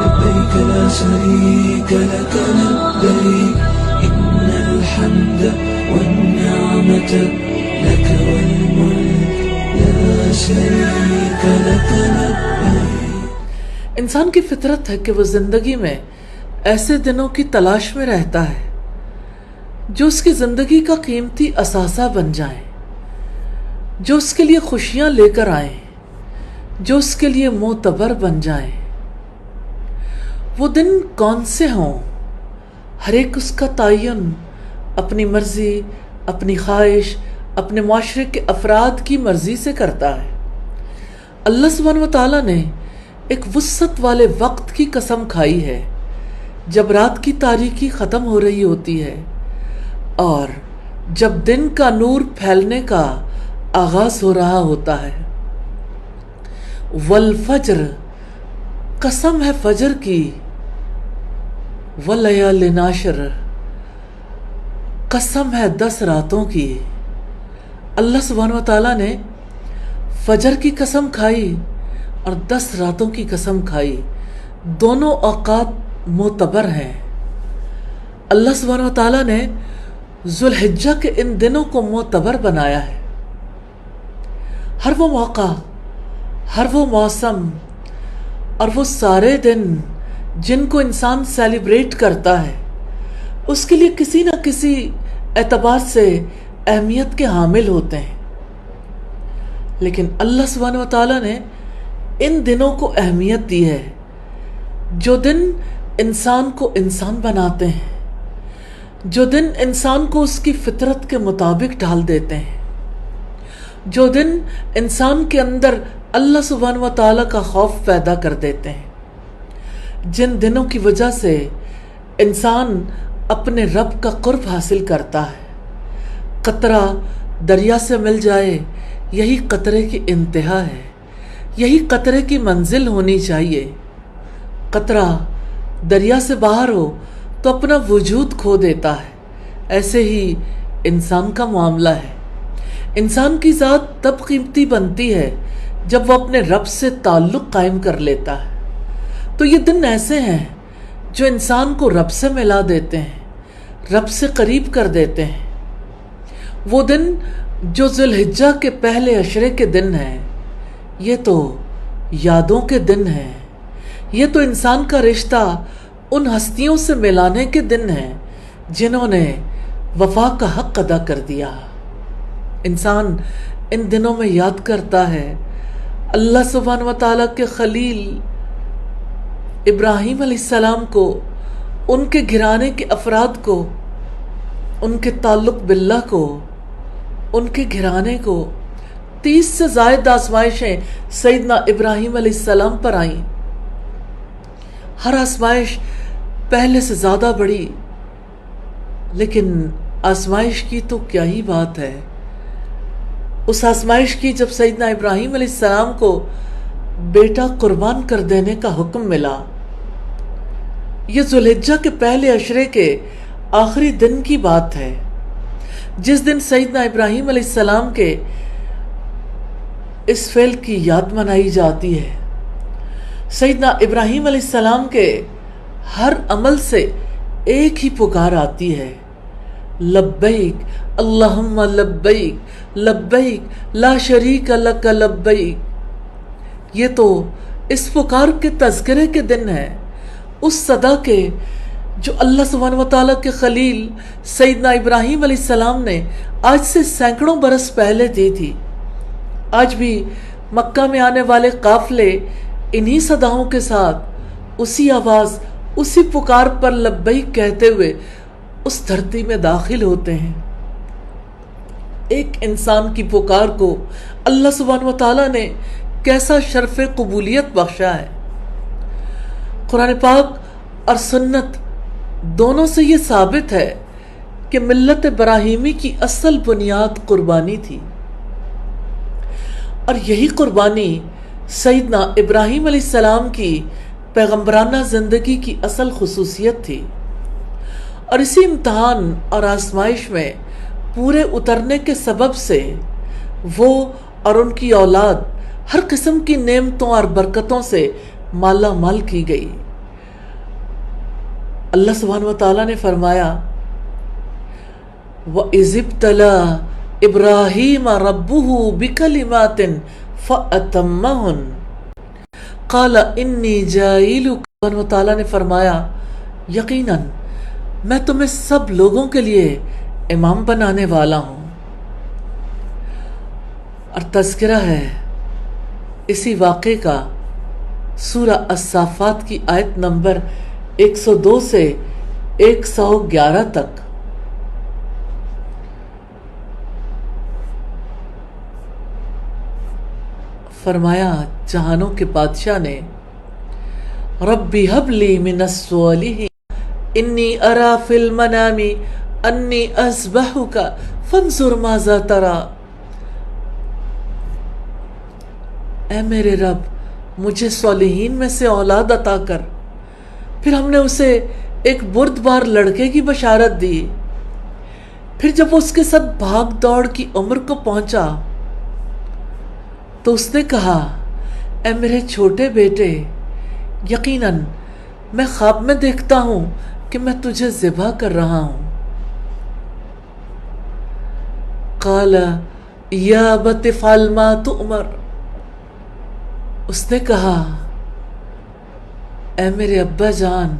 لبيك لا شريك لك لبيك إن الحمد والنعمة لك والملك لا شريك لك لبيك. انسان کی فطرت ہے کہ وہ زندگی میں ایسے دنوں کی تلاش میں رہتا ہے جو اس کی زندگی کا قیمتی اثاثہ بن جائیں، جو اس کے لیے خوشیاں لے کر آئیں، جو اس کے لیے معتبر بن جائیں. وہ دن کون سے ہوں؟ ہر ایک اس کا تعین اپنی مرضی، اپنی خواہش، اپنے معاشرے کے افراد کی مرضی سے کرتا ہے. اللہ سبحانہ و تعالیٰ نے ایک وسعت والے وقت کی قسم کھائی ہے جب رات کی تاریکی ختم ہو رہی ہوتی ہے اور جب دن کا نور پھیلنے کا آغاز ہو رہا ہوتا ہے. والفجر، قسم ہے فجر کی. ولیال ناشر، قسم ہے 10 راتوں کی. اللہ سبحانہ و تعالیٰ نے فجر کی قسم کھائی اور 10 راتوں کی قسم کھائی. دونوں اوقات معتبر ہیں. اللہ سبحانہ و تعالیٰ نے ذوالحجہ کے ان دنوں کو معتبر بنایا ہے. ہر وہ موقع، ہر وہ موسم اور وہ سارے دن جن کو انسان سیلیبریٹ کرتا ہے اس کے لیے کسی نہ کسی اعتبار سے اہمیت کے حامل ہوتے ہیں. لیکن اللہ سبحانہ و تعالیٰ نے ان دنوں کو اہمیت دی ہے جو دن انسان کو انسان بناتے ہیں، جو دن انسان کو اس کی فطرت کے مطابق ڈھال دیتے ہیں، جو دن انسان کے اندر اللہ سبحانہ و تعالیٰ کا خوف پیدا کر دیتے ہیں، جن دنوں کی وجہ سے انسان اپنے رب کا قرب حاصل کرتا ہے. قطرہ دریا سے مل جائے، یہی قطرے کی انتہا ہے، یہی قطرے کی منزل ہونی چاہیے. قطرہ دریا سے باہر ہو تو اپنا وجود کھو دیتا ہے. ایسے ہی انسان کا معاملہ ہے. انسان کی ذات تب قیمتی بنتی ہے جب وہ اپنے رب سے تعلق قائم کر لیتا ہے. تو یہ دن ایسے ہیں جو انسان کو رب سے ملا دیتے ہیں، رب سے قریب کر دیتے ہیں. وہ دن جو ذوالحجہ کے پہلے عشرے کے دن ہیں، یہ تو یادوں کے دن ہیں. یہ تو انسان کا رشتہ ان ہستیوں سے ملانے کے دن ہیں جنہوں نے وفا کا حق ادا کر دیا. انسان ان دنوں میں یاد کرتا ہے اللہ سبحانہ و تعالیٰ کے خلیل ابراہیم علیہ السلام کو، ان کے گھرانے کے افراد کو، ان کے تعلق باللہ کو، ان کے گھرانے کو. 30 سے زائد آزمائشیں سیدنا ابراہیم علیہ السلام پر آئیں. ہر آزمائش پہلے سے زیادہ بڑی، لیکن آزمائش کی تو کیا ہی بات ہے. اس آزمائش کی جب سیدنا ابراہیم علیہ السلام کو بیٹا قربان کر دینے کا حکم ملا. یہ ذوالحجہ کے پہلے عشرے کے آخری دن کی بات ہے جس دن سیدنا ابراہیم علیہ السلام کے اس فعل کی یاد منائی جاتی ہے. سیدنا ابراہیم علیہ السلام کے ہر عمل سے ایک ہی پکار آتی ہے، لبیک اللہم لبیک لبیک لا شریک لک لبیک. یہ تو اس پکار کے تذکرے کے دن ہے، اس صدا کے جو اللہ سبحانہ و تعالیٰ کے خلیل سیدنا ابراہیم علیہ السلام نے آج سے سینکڑوں برس پہلے دی تھی. آج بھی مکہ میں آنے والے قافلے انہی صداؤں کے ساتھ اسی آواز، اسی پکار پر لبیک کہتے ہوئے اس دھرتی میں داخل ہوتے ہیں. ایک انسان کی پکار کو اللہ سبحانہ و تعالیٰ نے کیسا شرف قبولیت بخشا ہے. قرآن پاک اور سنت دونوں سے یہ ثابت ہے کہ ملت ابراہیمی کی اصل بنیاد قربانی تھی، اور یہی قربانی سیدنا ابراہیم علیہ السلام کی پیغمبرانہ زندگی کی اصل خصوصیت تھی. اور اسی امتحان اور آزمائش میں پورے اترنے کے سبب سے وہ اور ان کی اولاد ہر قسم کی نعمتوں اور برکتوں سے مالا مال کی گئی۔ اللہ سبحانہ و تعالیٰ نے فرمایا وَإِذِ ابْتَلَىٰ إِبْرَاهِيمَ رَبُّهُ بِكَلِمَاتٍ فَأَتَمَّهُنَّ قَالَ إِنِّي جَاعِلُكَ، سبحانہ و تعالیٰ نے فرمایا یقیناً میں تمہیں سب لوگوں کے لیے امام بنانے والا ہوں۔ اور تذکرہ ہے اسی واقعے کا سورہ الصافات کی آیت نمبر 102 سے 111 تک۔ فرمایا جہانوں کے بادشاہ نے ربی ہب لی من الصالحین انی ارا فی المنام انی اذبحک فانظر ماذا تری، اے میرے رب مجھے صالحین میں سے اولاد عطا کر۔ پھر ہم نے اسے ایک بردبار لڑکے کی بشارت دی۔ پھر جب اس کے ساتھ بھاگ دوڑ کی عمر کو پہنچا تو اس نے کہا اے میرے چھوٹے بیٹے یقیناً میں خواب میں دیکھتا ہوں کہ میں تجھے ذبح کر رہا ہوں۔ قال یا ابت افعل ما تؤمر، اس نے کہا اے میرے ابا جان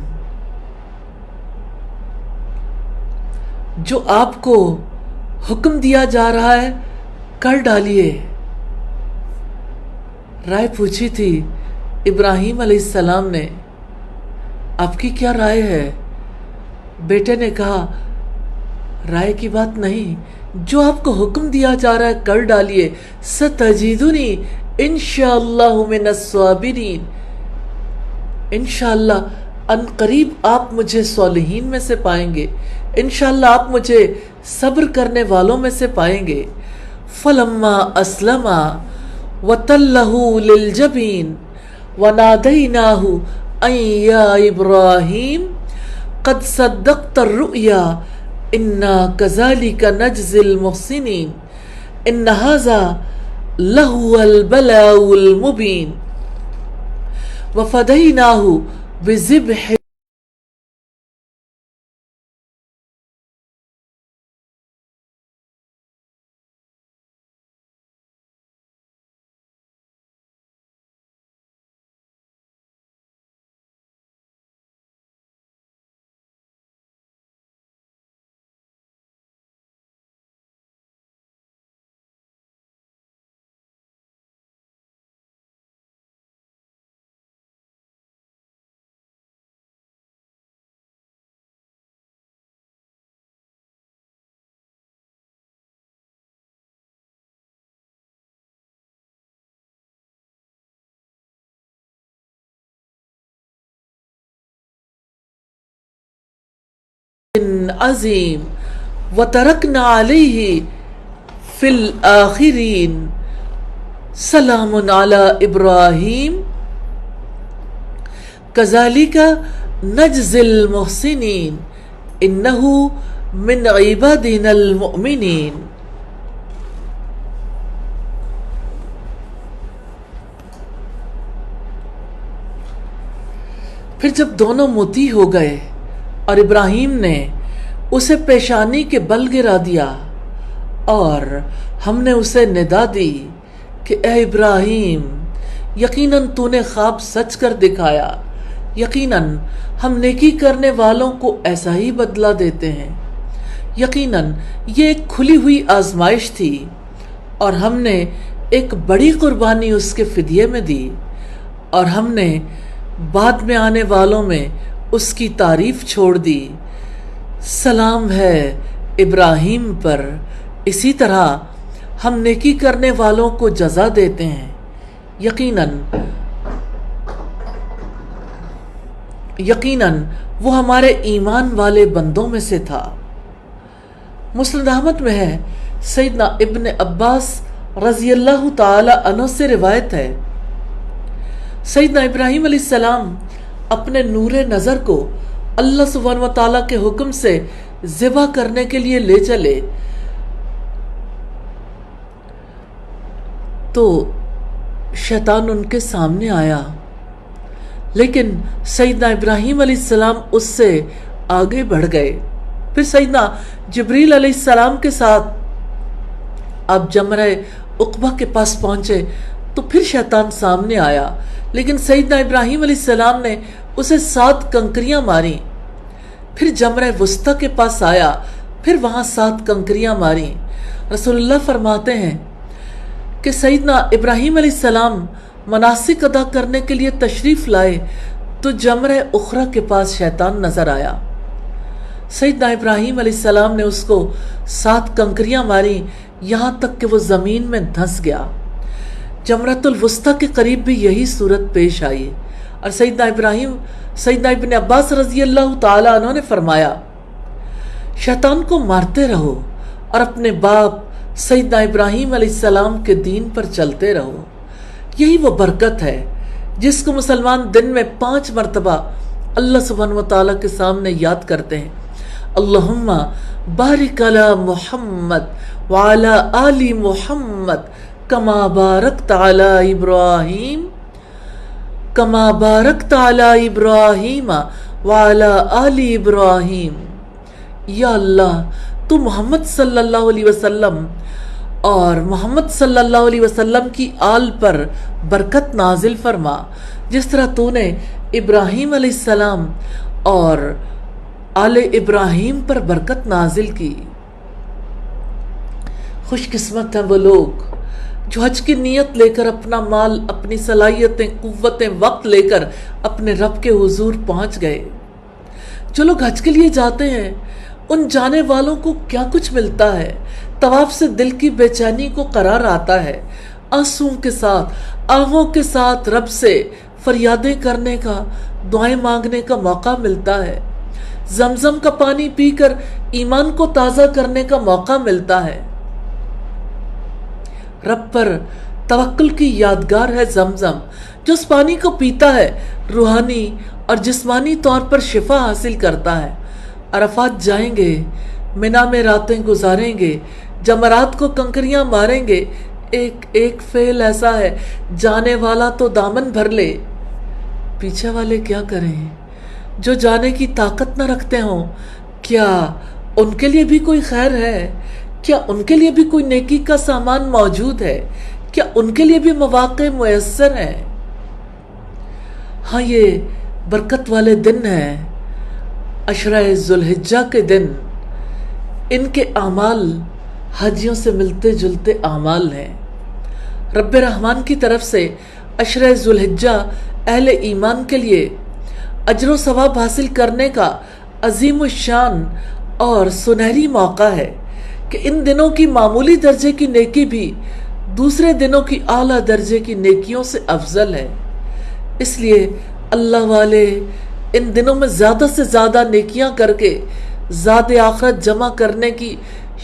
جو آپ کو حکم دیا جا رہا ہے کر ڈالیے۔ رائے پوچھی تھی ابراہیم علیہ السلام نے آپ کی کیا رائے ہے؟ بیٹے نے کہا رائے کی بات نہیں، جو آپ کو حکم دیا جا رہا ہے کر ڈالیے۔ ستجدنی انشاءاللہ من الصابرین، انشاءاللہ ان قریب آپ مجھے صالحین میں سے پائیں گے، انشاءاللہ آپ مجھے صبر کرنے والوں میں سے پائیں گے۔ فلما اسلما وتلہ للجبین ونادیناہ ان یا ابراہیم قد صدقت الرؤیا انا کذالک نجزی المحسنین ان ھذا لہو البلاء المبین وفدیناہ بذبح۔ عظیم وترکنا علیہ فی الآخرین سلام علی ابراہیم کذالک نجزی المحسنین انہ من عبادنا المؤمنین۔ پھر جب دونوں مطیع ہو گئے اور ابراہیم نے اسے پیشانی کے بل گرا دیا اور ہم نے اسے ندا دی کہ اے ابراہیم یقیناً تو نے خواب سچ کر دکھایا، یقیناً ہم نیکی کرنے والوں کو ایسا ہی بدلہ دیتے ہیں، یقیناً یہ ایک کھلی ہوئی آزمائش تھی اور ہم نے ایک بڑی قربانی اس کے فدیے میں دی اور ہم نے بعد میں آنے والوں میں اس کی تعریف چھوڑ دی۔ سلام ہے ابراہیم پر، اسی طرح ہم نیکی کرنے والوں کو جزا دیتے ہیں، یقیناً وہ ہمارے ایمان والے بندوں میں سے تھا۔ مسند احمد میں ہے، سیدنا ابن عباس رضی اللہ تعالی عنہ سے روایت ہے، سیدنا ابراہیم علیہ السلام اپنے نور نظر کو اللہ سبحانہ و تعالیٰ کے حکم سے ذبح کرنے کے لیے لے چلے تو شیطان ان کے سامنے آیا، لیکن سیدنا ابراہیم علیہ السلام اس سے آگے بڑھ گئے۔ پھر سیدنا جبریل علیہ السلام کے ساتھ آپ جمرہ عقبہ کے پاس پہنچے تو پھر شیطان سامنے آیا، لیکن سیدنا ابراہیم علیہ السلام نے اسے 7 کنکریاں ماری۔ پھر جمرہ وسطیٰ کے پاس آیا، پھر وہاں 7 کنکریاں ماری۔ رسول اللہ فرماتے ہیں کہ سیدنا ابراہیم علیہ السلام مناسک ادا کرنے کے لیے تشریف لائے تو جمرہ اخرى کے پاس شیطان نظر آیا۔ سیدنا ابراہیم علیہ السلام نے اس کو 7 کنکریاں ماری، یہاں تک کہ وہ زمین میں دھنس گیا۔ جمرۃ الوسطیٰ کے قریب بھی یہی صورت پیش آئی، اور سیدنا ابن عباس رضی اللہ تعالی عنہ نے فرمایا، شیطان کو مارتے رہو اور اپنے باپ سیدنا ابراہیم علیہ السلام کے دین پر چلتے رہو۔ یہی وہ برکت ہے جس کو مسلمان دن میں 5 مرتبہ اللہ سبحانہ وتعالیٰ کے سامنے یاد کرتے ہیں۔ اللہم بارک علی محمد وعلی آل محمد کما بارکت علی ابراہیم وعلی آل ابراہیم۔ یا اللہ تو محمد صلی اللہ علیہ وسلم اور محمد صلی اللہ علیہ وسلم کی آل پر برکت نازل فرما، جس طرح تو نے ابراہیم علیہ السلام اور آل ابراہیم پر برکت نازل کی۔ خوش قسمت ہیں وہ لوگ جو حج کی نیت لے کر اپنا مال، اپنی صلاحیتیں، قوتیں، وقت لے کر اپنے رب کے حضور پہنچ گئے۔ جو لوگ حج کے لیے جاتے ہیں ان جانے والوں کو کیا کچھ ملتا ہے۔ طواف سے دل کی بے چینی کو قرار آتا ہے، آنسوؤں کے ساتھ، آہوں کے ساتھ رب سے فریادیں کرنے کا، دعائیں مانگنے کا موقع ملتا ہے۔ زمزم کا پانی پی کر ایمان کو تازہ کرنے کا موقع ملتا ہے۔ رب پر توکل کی یادگار ہے زمزم، جو اس پانی کو پیتا ہے روحانی اور جسمانی طور پر شفا حاصل کرتا ہے۔ عرفات جائیں گے، منا میں راتیں گزاریں گے، جمرات کو کنکریاں ماریں گے۔ ایک فعل ایسا ہے، جانے والا تو دامن بھر لے، پیچھے والے کیا کریں؟ جو جانے کی طاقت نہ رکھتے ہوں، کیا ان کے لیے بھی کوئی خیر ہے؟ کیا ان کے لیے بھی کوئی نیکی کا سامان موجود ہے؟ کیا ان کے لیے بھی مواقع میسر ہیں؟ ہاں، یہ برکت والے دن ہیں، عشرہ ذوالحجہ کے دن۔ ان کے اعمال حجیوں سے ملتے جلتے اعمال ہیں۔ رب رحمان کی طرف سے عشرہ ذوالحجہ اہل ایمان کے لیے اجر و ثواب حاصل کرنے کا عظیم الشان اور سنہری موقع ہے کہ ان دنوں کی معمولی درجے کی نیکی بھی دوسرے دنوں کی اعلیٰ درجے کی نیکیوں سے افضل ہے۔ اس لیے اللہ والے ان دنوں میں زیادہ سے زیادہ نیکیاں کر کے زاد آخرت جمع کرنے کی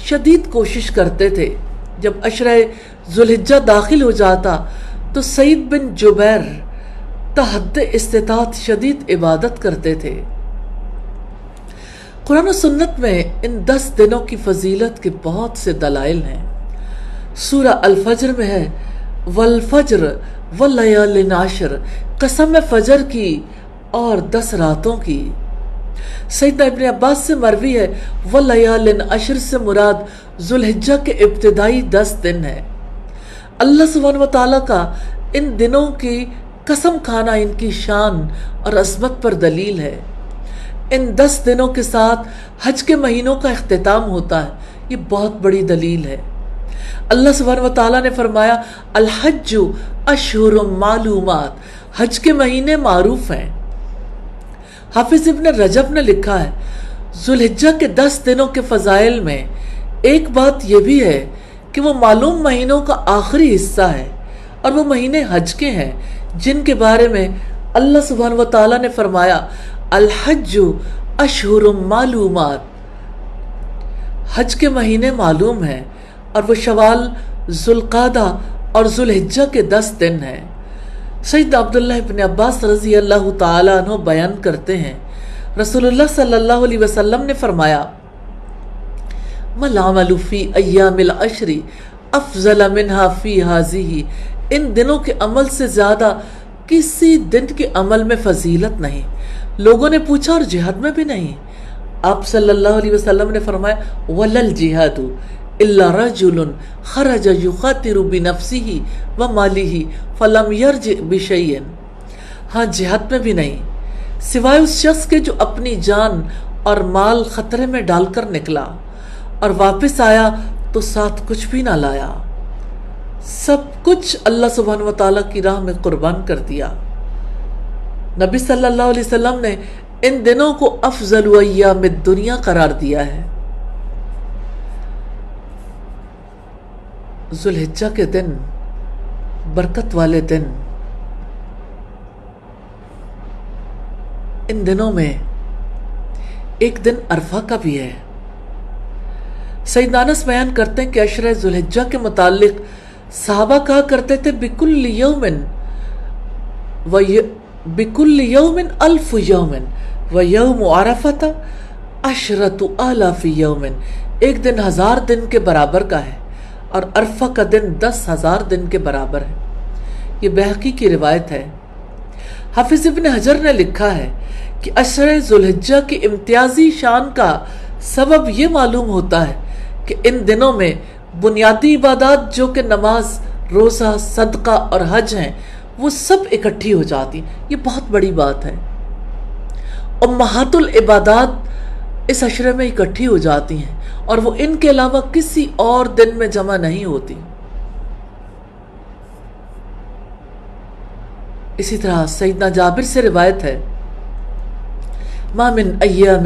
شدید کوشش کرتے تھے۔ جب عشرہ ذوالحجہ داخل ہو جاتا تو سعید بن جبیر تحد استطاعت شدید عبادت کرتے تھے۔ قرآن و سنت میں ان 10 دنوں کی فضیلت کے بہت سے دلائل ہیں۔ سورہ الفجر میں ہے والفجر واللیال عشر، قسم فجر کی اور 10 راتوں کی۔ سیدنا ابن عباس سے مروی ہے واللیال عشر سے مراد ذوالحجہ کے ابتدائی 10 دن ہے۔ اللہ سبحانہ وتعالیٰ کا ان دنوں کی قسم کھانا ان کی شان اور عظمت پر دلیل ہے۔ ان 10 دنوں کے ساتھ حج کے مہینوں کا اختتام ہوتا ہے، یہ بہت بڑی دلیل ہے۔ اللہ سبحانہ وتعالیٰ نے فرمایا الحج اشہر معلومات، حج کے مہینے معروف ہیں۔ حافظ ابن رجب نے لکھا ہے ذوالحجہ کے 10 دنوں کے فضائل میں ایک بات یہ بھی ہے کہ وہ معلوم مہینوں کا آخری حصہ ہے اور وہ مہینے حج کے ہیں جن کے بارے میں اللہ سبحانہ وتعالیٰ نے فرمایا الحج اشہر معلومات، حج کے مہینے معلوم ہیں اور وہ شوال، ذوالقعدہ اور ذوالحجہ کے 10 دن ہیں۔ سیدنا عبداللہ ابن عباس رضی اللہ تعالیٰ عنہ بیان کرتے ہیں رسول اللہ صلی اللہ علیہ وسلم نے فرمایا مَا الْعَمَلُ فِي أَيَّامِ الْعَشْرِ أَفْضَلَ مِنْهَا فِي هَذِهِ ان دنوں کے عمل سے زیادہ کسی دن کے عمل میں فضیلت نہیں۔ لوگوں نے پوچھا اور جہاد میں بھی نہیں؟ آپ صلی اللہ علیہ وسلم نے فرمایا وَلَلْ جِهَادُ إِلَّا رَجُلٌ خَرَجَ يُخَاطِرُ بِنَفْسِهِ وَمَالِهِ فَلَمْ يَرْجِعْ بِشَيْءٍ، ہاں جہاد میں بھی نہیں سوائے اس شخص کے جو اپنی جان اور مال خطرے میں ڈال کر نکلا اور واپس آیا تو ساتھ کچھ بھی نہ لایا، سب کچھ اللہ سبحانہ و تعالیٰ کی راہ میں قربان کر دیا۔ نبی صلی اللہ علیہ وسلم نے ان دنوں کو افضل ایام الدنیا قرار دیا ہے۔ ذوالحجہ کے دن، برکت والے دن، ان دنوں میں ایک دن عرفہ کا بھی ہے۔ سیدنا انس بیان کرتے ہیں کہ عشرہ ذوالحجہ کے متعلق صحابہ کہا کرتے تھے بِكُلِّ يَوْمٍ أَلْفُ يَوْمٍ وَيَوْمُ عَرَفَةَ عَشْرَةُ آلَافِ يَوْمٍ، ایک دن 1000 دن کے برابر کا ہے اور عرفہ کا دن 10,000 دن کے برابر ہے۔ یہ بہقی کی روایت ہے۔ حافظ ابن حجر نے لکھا ہے کہ عشرہ ذوالحجہ کی امتیازی شان کا سبب یہ معلوم ہوتا ہے کہ ان دنوں میں بنیادی عبادات جو کہ نماز، روزہ، صدقہ اور حج ہیں وہ سب اکٹھی ہو جاتی ہیں۔ یہ بہت بڑی بات ہے۔ امہات العبادات اس عشرے میں اکٹھی ہو جاتی ہیں اور وہ ان کے علاوہ کسی اور دن میں جمع نہیں ہوتی۔ اسی طرح سیدنا جابر سے روایت ہے ما من ایام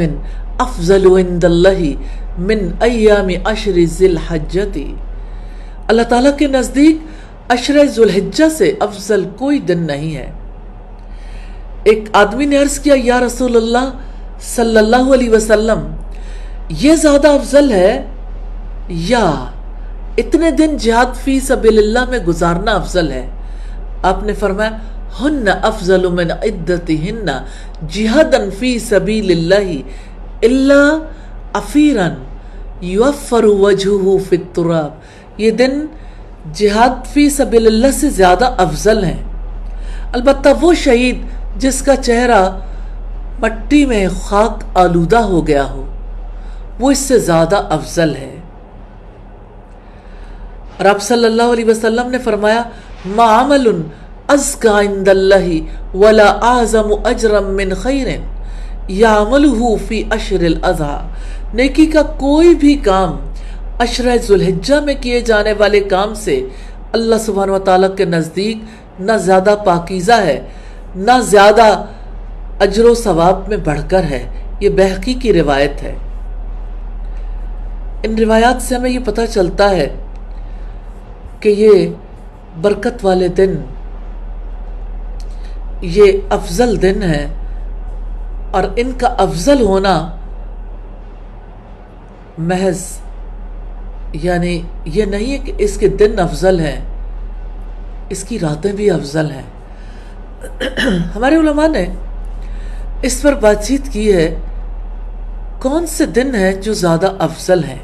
افضل عند اللہ من ایام عشر ذی الحجۃ، اللہ تعالیٰ کے نزدیک عشرہ ذوالحجہ سے افضل کوئی دن نہیں ہے۔ ایک آدمی نے عرض کیا یا رسول اللہ صلی اللہ علیہ وسلم، یہ زیادہ افضل ہے یا اتنے دن جہاد فی سبیل اللہ میں گزارنا افضل ہے؟ آپ نے فرمایا ہن افضل من عدتہن جہادا فی سبیل اللہ الا افیرا یوفر وجہہ فی التراب، یہ دن جہاد فی سبیل اللہ سے زیادہ افضل ہیں، البتہ وہ شہید جس کا چہرہ مٹی میں خاک آلودہ ہو گیا ہو وہ اس سے زیادہ افضل ہے۔ اور آپ صلی اللہ علیہ وسلم نے فرمایا ما عمل ازکى عند اللہ ولا اعظم اجرا من خیر یعملہ فی عشر الاضحیٰ، نیکی کا کوئی بھی کام عشرہ ذوالحجہ میں کیے جانے والے کام سے اللہ سبحانہ وتعالیٰ کے نزدیک نہ زیادہ پاکیزہ ہے نہ زیادہ اجر و ثواب میں بڑھ کر ہے۔ یہ بہقی کی روایت ہے۔ ان روایات سے ہمیں یہ پتہ چلتا ہے کہ یہ برکت والے دن، یہ افضل دن ہے اور ان کا افضل ہونا محض یعنی یہ نہیں ہے کہ اس کے دن افضل ہیں، اس کی راتیں بھی افضل ہیں۔ ہمارے علماء نے اس پر بات چیت کی ہے کون سے دن ہیں جو زیادہ افضل ہیں۔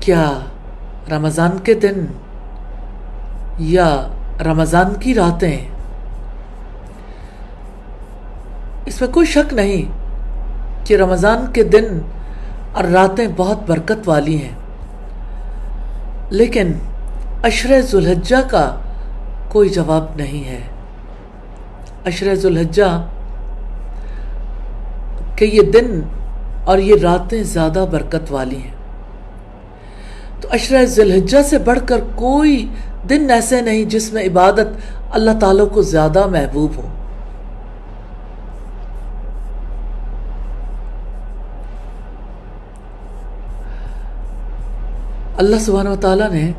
کیا رمضان کے دن یا رمضان کی راتیں؟ اس میں کوئی شک نہیں کہ رمضان کے دن اور راتیں بہت برکت والی ہیں، لیکن عشرہ ذوالحجہ کا کوئی جواب نہیں ہے۔ عشرہ ذوالحجہ کہ یہ دن اور یہ راتیں زیادہ برکت والی ہیں، تو عشرہ ذوالحجہ سے بڑھ کر کوئی دن ایسے نہیں جس میں عبادت اللہ تعالیٰ کو زیادہ محبوب ہو۔ اللہ سبحانہ وتعالیٰ نے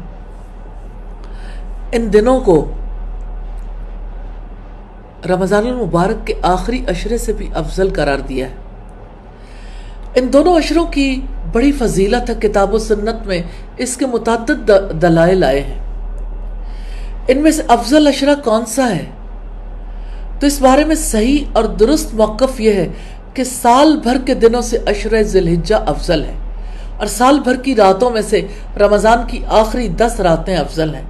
ان دنوں کو رمضان المبارک کے آخری عشرے سے بھی افضل قرار دیا ہے۔ ان دونوں عشروں کی بڑی فضیلت ہے، کتاب و سنت میں اس کے متعدد دلائل آئے ہیں۔ ان میں سے افضل عشرہ کون سا ہے؟ تو اس بارے میں صحیح اور درست موقف یہ ہے کہ سال بھر کے دنوں سے عشرہ ذوالحجہ افضل ہے، اور سال بھر کی راتوں میں سے رمضان کی آخری 10 راتیں افضل ہیں۔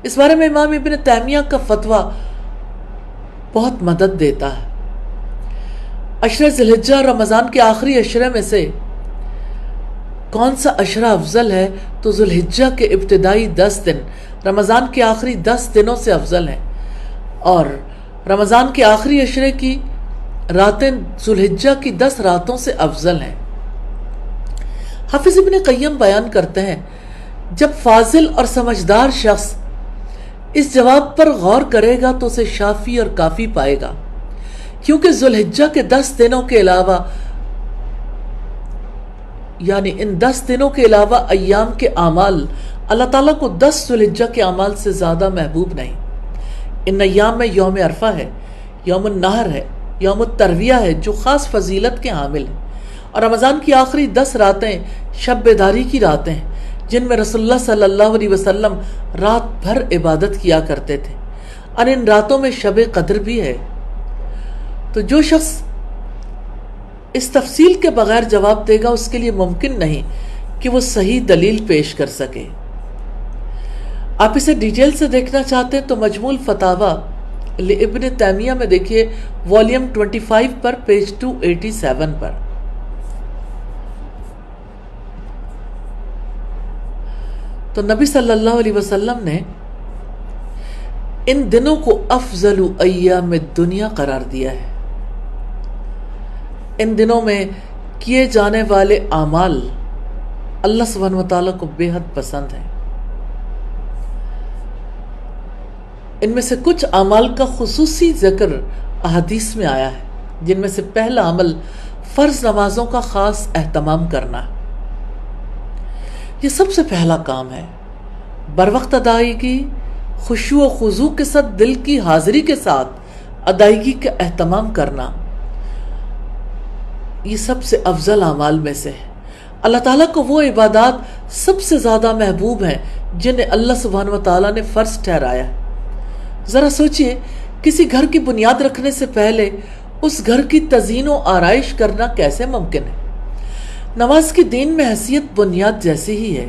اس بارے میں امام ابن تیمیہ کا فتویٰ بہت مدد دیتا ہے۔ عشرہ ذی الحجہ اور رمضان کے آخری عشرے میں سے کون سا عشرہ افضل ہے؟ تو ذی الحجہ کے ابتدائی 10 دن رمضان کے آخری 10 دنوں سے افضل ہیں، اور رمضان کے آخری عشرے کی راتیں ذی الحجہ کی 10 راتوں سے افضل ہیں۔ حافظ ابن قیم بیان کرتے ہیں، جب فاضل اور سمجھدار شخص اس جواب پر غور کرے گا تو اسے شافی اور کافی پائے گا، کیونکہ ذی الحجہ کے 10 دنوں کے علاوہ یعنی ان 10 دنوں کے علاوہ ایام کے اعمال اللہ تعالیٰ کو 10 ذی الحجہ کے اعمال سے زیادہ محبوب نہیں۔ ان ایام میں یوم عرفہ ہے، یوم النحر ہے، یوم الترویہ ہے جو خاص فضیلت کے حامل ہیں، اور رمضان کی آخری 10 راتیں شب بیداری کی راتیں ہیں جن میں رسول اللہ صلی اللہ علیہ وسلم رات بھر عبادت کیا کرتے تھے، اور ان راتوں میں شب قدر بھی ہے۔ تو جو شخص اس تفصیل کے بغیر جواب دے گا اس کے لیے ممکن نہیں کہ وہ صحیح دلیل پیش کر سکے۔ آپ اسے ڈیٹیل سے دیکھنا چاہتے ہیں تو مجموع الفتاویٰ لابن تیمیہ میں دیکھیے، والیوم 25 پر پیج 287 پر۔ تو نبی صلی اللہ علیہ وسلم نے ان دنوں کو افضل ایام الدنیا قرار دیا ہے۔ ان دنوں میں کیے جانے والے اعمال اللہ سبحانہ وتعالیٰ کو بے حد پسند ہیں۔ ان میں سے کچھ اعمال کا خصوصی ذکر احادیث میں آیا ہے، جن میں سے پہلا عمل فرض نمازوں کا خاص اہتمام کرنا ہے۔ یہ سب سے پہلا کام ہے۔ بروقت ادائیگی، خشوع و خضوع کے ساتھ دل کی حاضری کے ساتھ ادائیگی کا اہتمام کرنا، یہ سب سے افضل اعمال میں سے ہے۔ اللہ تعالیٰ کو وہ عبادات سب سے زیادہ محبوب ہیں جنہیں اللہ سبحانہ وتعالیٰ نے فرض ٹھہرایا ہے۔ ذرا سوچئے، کسی گھر کی بنیاد رکھنے سے پہلے اس گھر کی تزئین و آرائش کرنا کیسے ممکن ہے؟ نماز کی دین میں حیثیت بنیاد جیسی ہی ہے۔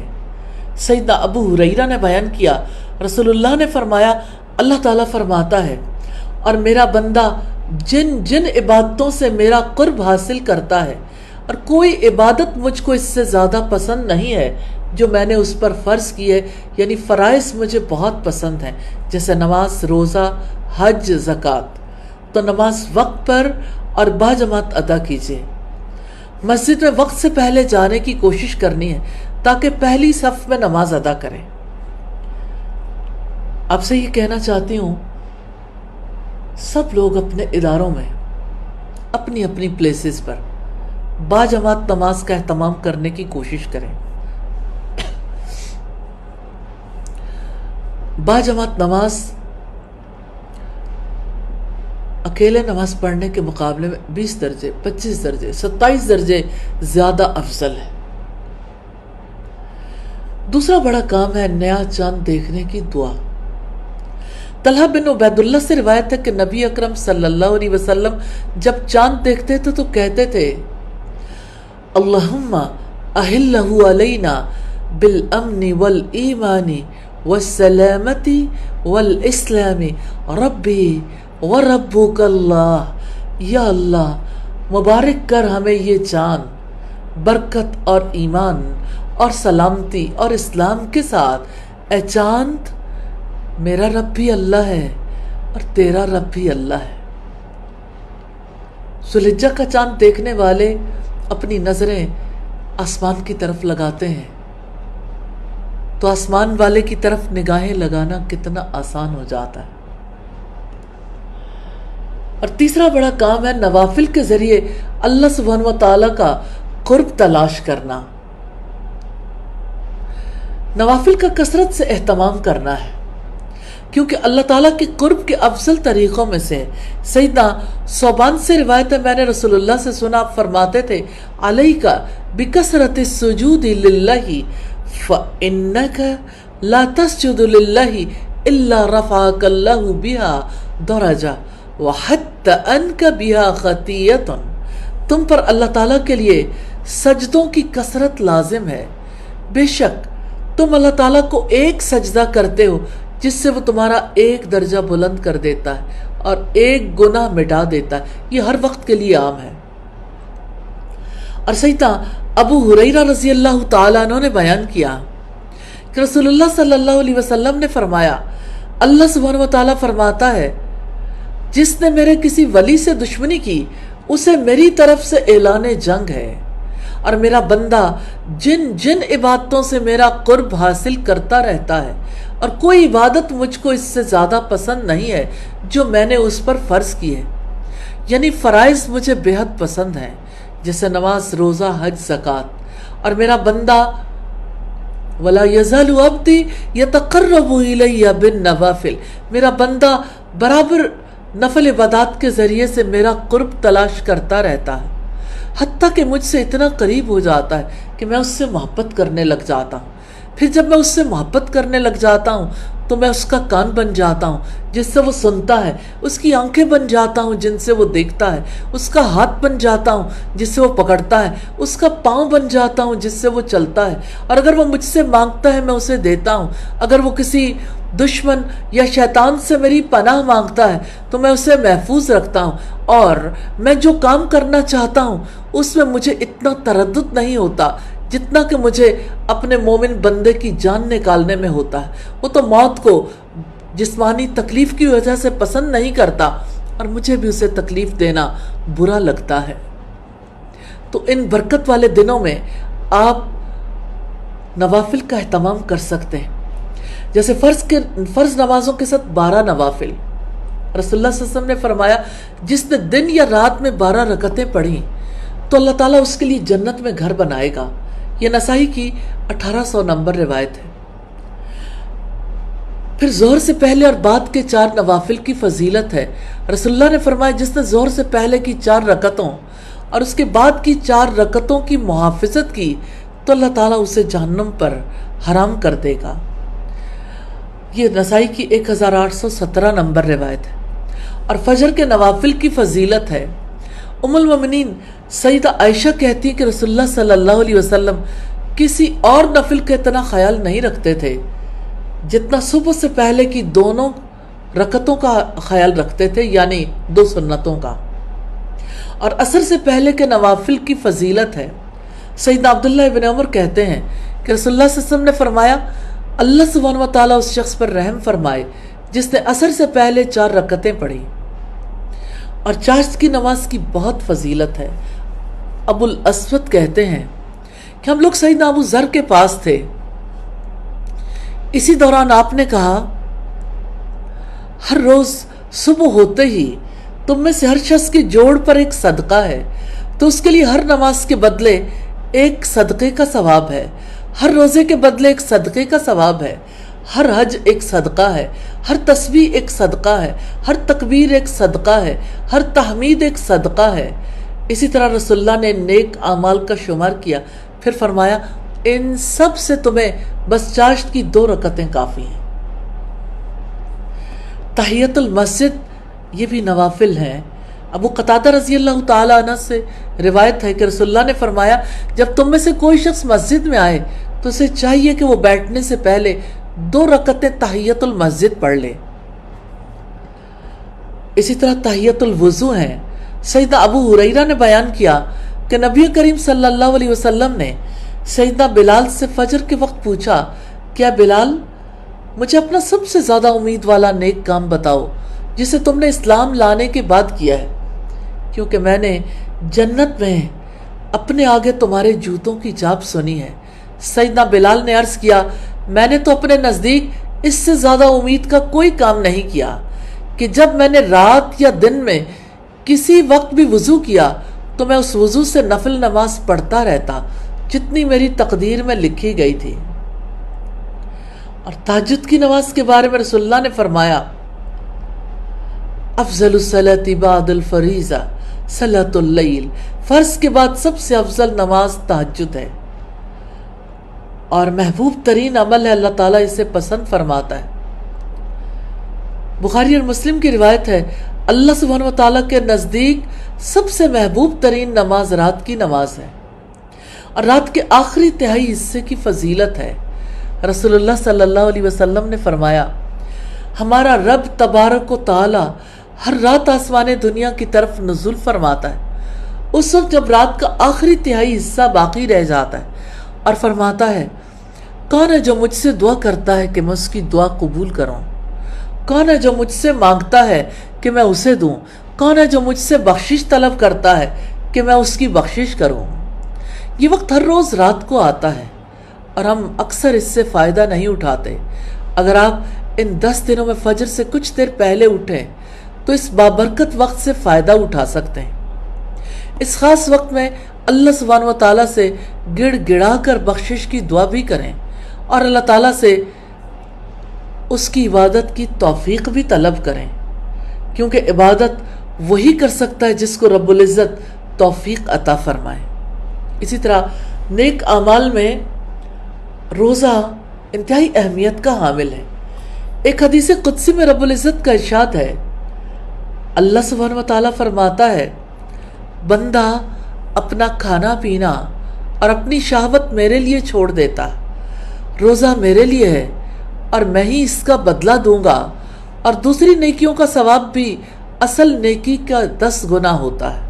سیدنا ابو ہریرہ نے بیان کیا، رسول اللہ نے فرمایا، اللہ تعالیٰ فرماتا ہے، اور میرا بندہ جن جن عبادتوں سے میرا قرب حاصل کرتا ہے، اور کوئی عبادت مجھ کو اس سے زیادہ پسند نہیں ہے جو میں نے اس پر فرض کی ہے، یعنی فرائض مجھے بہت پسند ہیں، جیسے نماز، روزہ، حج، زکوٰۃ، تو نماز وقت پر اور باجماعت ادا کیجیے۔ مسجد میں وقت سے پہلے جانے کی کوشش کرنی ہے تاکہ پہلی صف میں نماز ادا کریں۔ آپ سے یہ کہنا چاہتی ہوں، سب لوگ اپنے اداروں میں اپنی اپنی پلیسز پر باجماعت نماز کا اہتمام کرنے کی کوشش کریں۔ باجماعت نماز اکیلے نماز پڑھنے کے مقابلے میں 20 درجے، 25 درجے، 27 درجے زیادہ افضل ہے۔ دوسرا بڑا کام ہے نیا چاند دیکھنے کی دعا۔ طلحہ بن عبید اللہ سے روایت ہے کہ نبی اکرم صلی اللہ علیہ وسلم جب چاند دیکھتے تھے تو کہتے تھے، اللہم اہلہ علینا بالامن والایمان والسلامت والاسلام ربی وربک اللہ، یا اللہ مبارک کر ہمیں یہ چاند برکت اور ایمان اور سلامتی اور اسلام کے ساتھ۔ اے چاند، میرا رب بھی اللہ ہے اور تیرا رب بھی اللہ ہے۔ ذی الحجہ کا چاند دیکھنے والے اپنی نظریں آسمان کی طرف لگاتے ہیں تو آسمان والے کی طرف نگاہیں لگانا کتنا آسان ہو جاتا ہے۔ اور تیسرا بڑا کام ہے نوافل کے ذریعے اللہ سبحانہ وتعالی کا قرب تلاش کرنا۔ نوافل کا کثرت سے اہتمام کرنا ہے، کیونکہ اللہ تعالیٰ کے قرب کے افضل طریقوں میں سے سیدنا ثوبان سے روایت ہے، میں نے رسول اللہ سے سنا، آپ فرماتے تھے، علیک بکثرت السجود للہ فإنک لا تسجد للہ الا رفعک اللہ بها درجہ وحط عنک بها خطیۃ۔ تم پر اللہ تعالیٰ کے لیے سجدوں کی کثرت لازم ہے۔ بے شک تم اللہ تعالیٰ کو ایک سجدہ کرتے ہو جس سے وہ تمہارا ایک درجہ بلند کر دیتا ہے اور ایک گناہ مٹا دیتا ہے۔ یہ ہر وقت کے لیے عام ہے۔ اور سیدنا ابو ہریرہ رضی اللہ تعالیٰ عنہ نے بیان کیا کہ رسول اللہ صلی اللہ علیہ وسلم نے فرمایا، اللہ سبحانہ و تعالیٰ فرماتا ہے، جس نے میرے کسی ولی سے دشمنی کی اسے میری طرف سے اعلان جنگ ہے، اور میرا بندہ جن جن عبادتوں سے میرا قرب حاصل کرتا رہتا ہے اور کوئی عبادت مجھ کو اس سے زیادہ پسند نہیں ہے جو میں نے اس پر فرض کی ہے، یعنی فرائض مجھے بے حد پسند ہیں، جیسے نماز، روزہ، حج، زکوٰۃ، اور میرا بندہ وَلَا يَزَالُ عَبْدِي يَتَقَرَّبُ إِلَيَّ بِالنَّوَافِلِ، میرا بندہ برابر نفل عبادات کے ذریعے سے میرا قرب تلاش کرتا رہتا ہے، حتیٰ کہ مجھ سے اتنا قریب ہو جاتا ہے کہ میں اس سے محبت کرنے لگ جاتا ہوں۔ پھر جب میں اس سے محبت کرنے لگ جاتا ہوں تو میں اس کا کان بن جاتا ہوں جس سے وہ سنتا ہے، اس کی آنکھیں بن جاتا ہوں جن سے وہ دیکھتا ہے، اس کا ہاتھ بن جاتا ہوں جس سے وہ پکڑتا ہے، اس کا پاؤں بن جاتا ہوں جس سے وہ چلتا ہے، اور اگر وہ مجھ سے مانگتا ہے میں اسے دیتا ہوں، اگر وہ کسی دشمن یا شیطان سے میری پناہ مانگتا ہے تو میں اسے محفوظ رکھتا ہوں، اور میں جو کام کرنا چاہتا ہوں اس میں مجھے اتنا تردد نہیں ہوتا جتنا کہ مجھے اپنے مومن بندے کی جان نکالنے میں ہوتا ہے۔ وہ تو موت کو جسمانی تکلیف کی وجہ سے پسند نہیں کرتا اور مجھے بھی اسے تکلیف دینا برا لگتا ہے۔ تو ان برکت والے دنوں میں آپ نوافل کا اہتمام کر سکتے ہیں، جیسے فرض نمازوں کے ساتھ 12 نوافل۔ رسول اللہ صلی اللہ علیہ وسلم نے فرمایا، جس نے دن یا رات میں 12 رکعتیں پڑھی تو اللہ تعالیٰ اس کے لیے جنت میں گھر بنائے گا۔ یہ نسائی کی 1800 نمبر روایت ہے۔ پھر ظہر سے پہلے اور بعد کے 4 نوافل کی فضیلت ہے۔ رسول اللہ نے فرمایا، جس نے ظہر سے پہلے کی 4 رکعتوں اور اس کے بعد کی 4 رکعتوں کی محافظت کی تو اللہ تعالیٰ اسے جہنم پر حرام کر دے گا۔ یہ نسائی کی 1817 نمبر روایت ہے۔ اور فجر کے نوافل کی فضیلت ہے۔ ام المومنین سیدہ عائشہ کہتی ہے کہ رسول اللہ صلی اللہ علیہ وسلم کسی اور نفل کا اتنا خیال نہیں رکھتے تھے جتنا صبح سے پہلے کی 2 رکعتوں کا خیال رکھتے تھے، یعنی 2 سنتوں کا۔ اور عصر سے پہلے کے نوافل کی فضیلت ہے۔ سیدنا عبداللہ ابن عمر کہتے ہیں کہ رسول اللہ صلی اللہ علیہ وسلم نے فرمایا، اللہ سبحانہ و تعالیٰ اس شخص پر رحم فرمائے جس نے عصر سے پہلے 4 رکعتیں پڑھی۔ اور چاشت کی نماز کی بہت فضیلت ہے۔ ابو الاسود کہتے ہیں کہ ہم لوگ سیدنا ابو ذر کے پاس تھے، اسی دوران آپ نے کہا، ہر روز صبح ہوتے ہی تم میں سے ہر شخص کی جوڑ پر ایک صدقہ ہے، تو اس کے لیے ہر نماز کے بدلے ایک صدقے کا ثواب ہے، ہر روزے کے بدلے ایک صدقے کا ثواب ہے، ہر حج ایک صدقہ ہے، ہر تسبیح ایک صدقہ ہے، ہر تکبیر ایک صدقہ ہے، ہر تحمید ایک صدقہ ہے۔ اسی طرح رسول اللہ نے نیک اعمال کا شمار کیا، پھر فرمایا، ان سب سے تمہیں بس چاشت کی 2 رکعتیں کافی ہیں۔ تحیت المسجد یہ بھی نوافل ہیں۔ ابو قتادہ رضی اللہ تعالیٰ عنہ سے روایت ہے کہ رسول اللہ نے فرمایا، جب تم میں سے کوئی شخص مسجد میں آئے تو اسے چاہیے کہ وہ بیٹھنے سے پہلے 2 رکعتیں تحیت المسجد پڑھ لے۔ اسی طرح تحیت الوضو ہیں۔ سیدنا ابو ہریرہ نے بیان کیا کہ نبی کریم صلی اللہ علیہ وسلم نے سیدنا بلال سے فجر کے وقت پوچھا، کیا بلال مجھے اپنا سب سے زیادہ امید والا نیک کام بتاؤ جسے تم نے اسلام لانے کے بعد کیا ہے، کیونکہ میں نے جنت میں اپنے آگے تمہارے جوتوں کی چاپ سنی ہے۔ سیدنا بلال نے عرض کیا، میں نے تو اپنے نزدیک اس سے زیادہ امید کا کوئی کام نہیں کیا کہ جب میں نے رات یا دن میں کسی وقت بھی وضو کیا تو میں اس وضو سے نفل نماز پڑھتا رہتا جتنی میری تقدیر میں لکھی گئی تھی۔ اور تہجد کی نماز کے بارے میں رسول اللہ نے فرمایا، افضل الصلاۃ بعد الفریضہ صلاۃ اللیل، فرض کے بعد سب سے افضل نماز تہجد ہے، اور محبوب ترین عمل ہے، اللہ تعالیٰ اسے پسند فرماتا ہے۔ بخاری اور مسلم کی روایت ہے، اللہ سبحانہ و تعالیٰ کے نزدیک سب سے محبوب ترین نماز رات کی نماز ہے۔ اور رات کے آخری تہائی حصے کی فضیلت ہے۔ رسول اللہ صلی اللہ علیہ وسلم نے فرمایا، ہمارا رب تبارک و تعالی ہر رات آسمان دنیا کی طرف نزول فرماتا ہے، اس وقت جب رات کا آخری تہائی حصہ باقی رہ جاتا ہے، اور فرماتا ہے، کون ہے جو مجھ سے دعا کرتا ہے کہ میں اس کی دعا قبول کروں؟ کون ہے جو مجھ سے مانگتا ہے کہ میں اسے دوں؟ کون ہے جو مجھ سے بخشش طلب کرتا ہے کہ میں اس کی بخشش کروں؟ یہ وقت ہر روز رات کو آتا ہے اور ہم اکثر اس سے فائدہ نہیں اٹھاتے۔ اگر آپ ان 10 دنوں میں فجر سے کچھ دیر پہلے اٹھیں تو اس بابرکت وقت سے فائدہ اٹھا سکتے ہیں۔ اس خاص وقت میں اللہ سبحانہ و تعالیٰ سے گڑ گڑا کر بخشش کی دعا بھی کریں اور اللہ تعالیٰ سے اس کی عبادت کی توفیق بھی طلب کریں، کیونکہ عبادت وہی کر سکتا ہے جس کو رب العزت توفیق عطا فرمائے۔ اسی طرح نیک اعمال میں روزہ انتہائی اہمیت کا حامل ہے۔ ایک حدیث قدسی میں رب العزت کا ارشاد ہے، اللہ سبحانہ و تعالیٰ فرماتا ہے، بندہ اپنا کھانا پینا اور اپنی شہوت میرے لیے چھوڑ دیتا، روزہ میرے لیے ہے اور میں ہی اس کا بدلہ دوں گا، اور دوسری نیکیوں کا ثواب بھی اصل نیکی کا 10 گنا ہوتا ہے۔